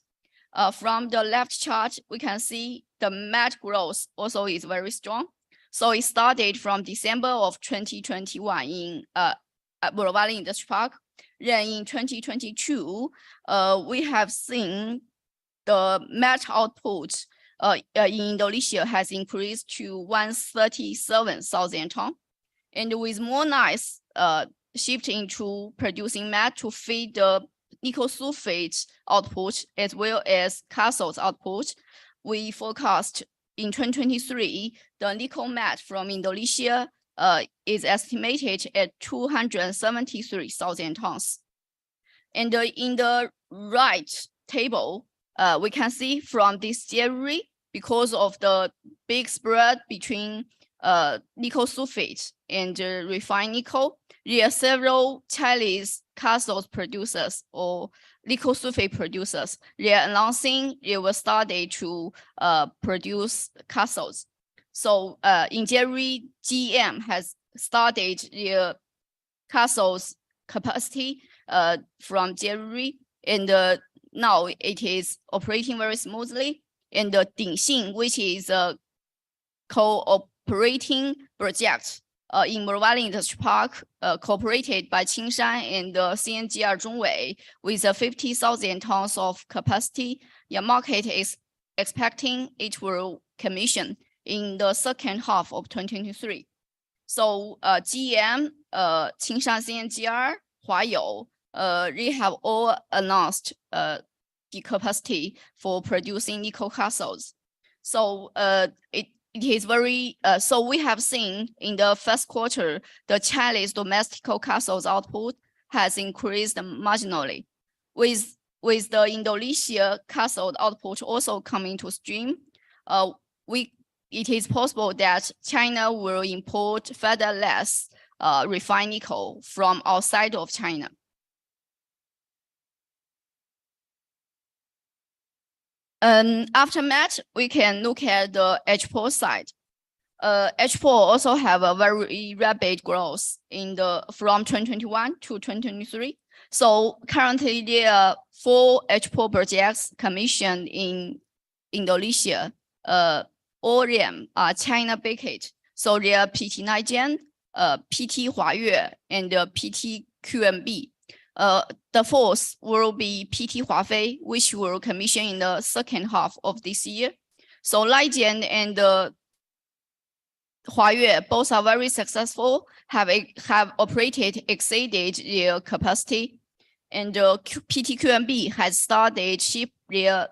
From the left chart, we can see the matte growth also is very strong. So it started from December of 2021 in Borough Valley Industry Park. Then in 2022, we have seen the matte output in Indonesia has increased to 137,000 tons. And with more nice shifting to producing matte to feed the nickel sulfate output as well as cathodes output, we forecast in 2023, the nickel matte from Indonesia is estimated at 273,000 tons. And in the right table, we can see from this January, because of the big spread between nickel sulfate and refined nickel, there are several Chinese cathode producers or nickel sulfate producers. They are announcing they will start to produce cathodes. So in January, GM has started their cathodes capacity from January, and now it is operating very smoothly. And the Dingxing, which is a cooperating project in Borough Valley Industry Park, cooperated by Qingshan and CNGR Zhongwei with 50,000 tons of capacity. The market is expecting it will commission in the second half of 2023. So GM, Qingshan CNGR, Huayou, they have all announced the capacity for producing nickel cathodes. So it is very, so we have seen in the first quarter, the Chinese domestic cathodes output has increased marginally. With the Indonesia cathode output also coming to stream, it is possible that China will import further less refined nickel from outside of China. After that, we can look at the H4 side. H4 also have a very rapid growth in from 2021 to 2023. So currently there are 4 H4 projects commissioned in Indonesia. All of them are China based. So they are PT Naijian, PT Huayue, and PT QMB. The fourth will be PT Huafei, which will commission in the second half of this year. So Naijian and Huayue both are very successful, have operated, exceeded their capacity. And PT QMB has started ship their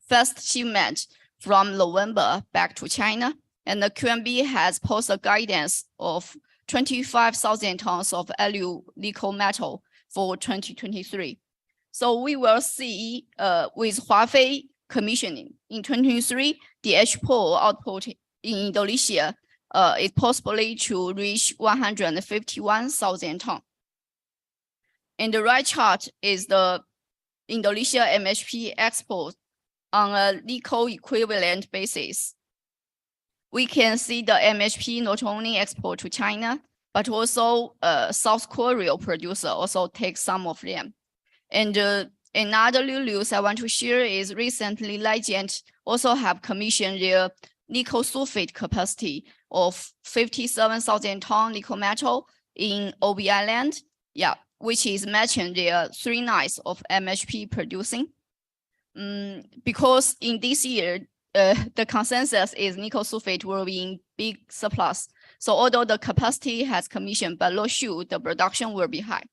first shipment from November back to China. And the QMB has posted guidance of 25,000 tons of alloy nickel metal for 2023. So we will see with Huafei commissioning in 2023, the H4 output in Indonesia is possibly to reach 151,000 tons. And the right chart is the Indonesia MHP export on a nickel equivalent basis. We can see the MHP not only export to China, but also South Korea producer also take some of them. And another news I want to share is recently Naijian also have commissioned their nickel sulfate capacity of 57,000 ton nickel metal in OB Island, which is matching their 3 nights of MHP producing. Because in this year, the consensus is nickel sulfate will be in big surplus. So although the capacity has commissioned, but not sure the production will be high.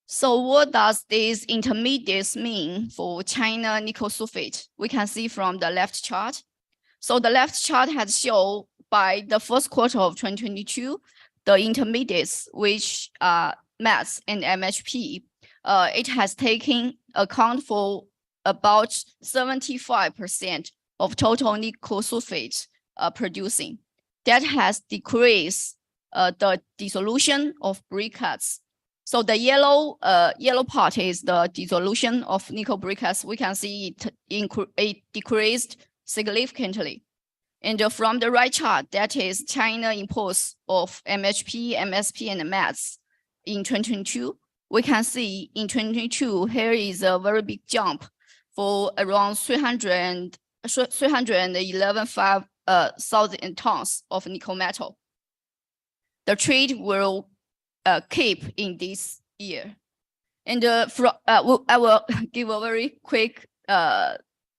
So what does these intermediates mean for China nickel sulfate? We can see from the left chart. So the left chart has shown by the first quarter of 2022, the intermediates, which are matte and MHP, it has taken account for about 75% of total nickel sulfate producing. That has decreased the dissolution of briquettes. So the yellow part is the dissolution of nickel briquettes. We can see it decreased significantly. And from the right chart, that is China imports of MHP, MSP, and matte in 2022. we can see in 2022, here is a very big jump for around 311,000 tons of nickel metal. The trade will keep in this year. And I will give a very quick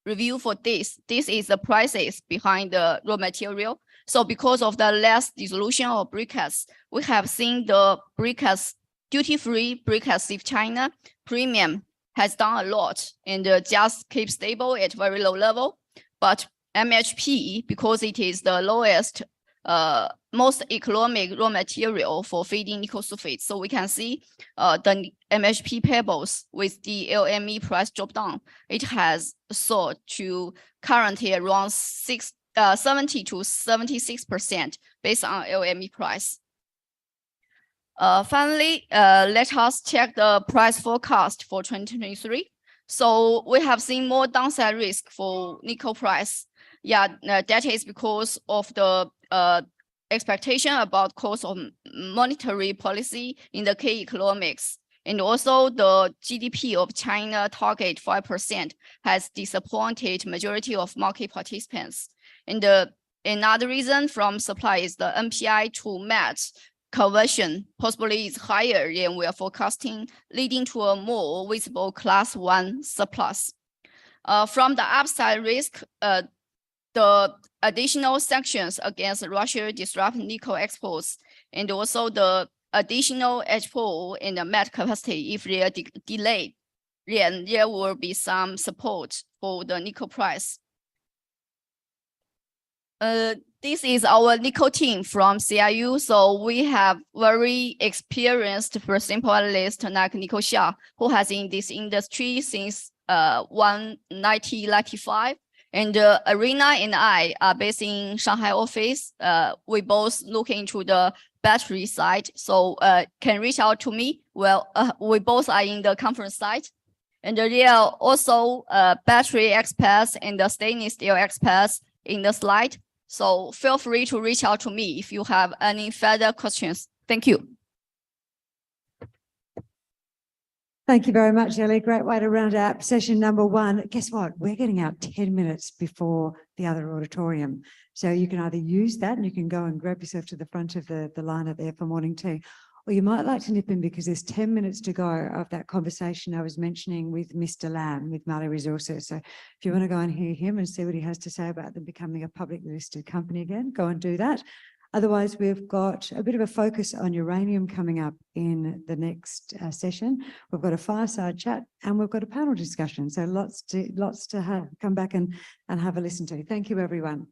review for this. This is the prices behind the raw material. So because of the less dissolution of briquettes, we have seen the briquettes, duty-free briquettes in China premium has done a lot and just keep stable at very low level. But MHP, because it is the lowest, most economic raw material for feeding nickel sulfate. So we can see the MHP payables with the LME price drop down. It has soared to currently around 70 to 76% based on LME price. Finally, let us check the price forecast for 2023. So we have seen more downside risk for nickel price. Yeah, that is because of the expectation about course of monetary policy in the key economics. And also the GDP of China target 5% has disappointed majority of market participants. And another reason from supply is the NPI to MET conversion possibly is higher than we are forecasting, leading to a more visible class 1 surplus. From the upside risk, the additional sanctions against Russia disrupt nickel exports, and also the additional export in the MET capacity, if they are delayed, then there will be some support for the nickel price. This is our nickel team from CIU. So we have very experienced principal analyst like Nicole Xia, who has in this industry since 1995. And Arena and I are based in Shanghai office. We both look into the battery side. So can reach out to me. Well, we both are in the conference site. And there are also battery experts and the stainless steel experts in the slide. So feel free to reach out to me if you have any further questions. Thank you. Thank you very much, Ellie. Great way to round out session number 1. Guess what? We're getting out 10 minutes before the other auditorium. So you can either use that and you can go and grab yourself to the front of the lineup there for morning tea. Or you might like to nip in because there's 10 minutes to go of that conversation I was mentioning with Mr. Lam with Mali Resources. So if you want to go and hear him and see what he has to say about them becoming a publicly listed company again, go and do that. Otherwise, we've got a bit of a focus on uranium coming up in the next session. We've got a fireside chat and we've got a panel discussion. So lots to come back and have a listen to. Thank you, everyone.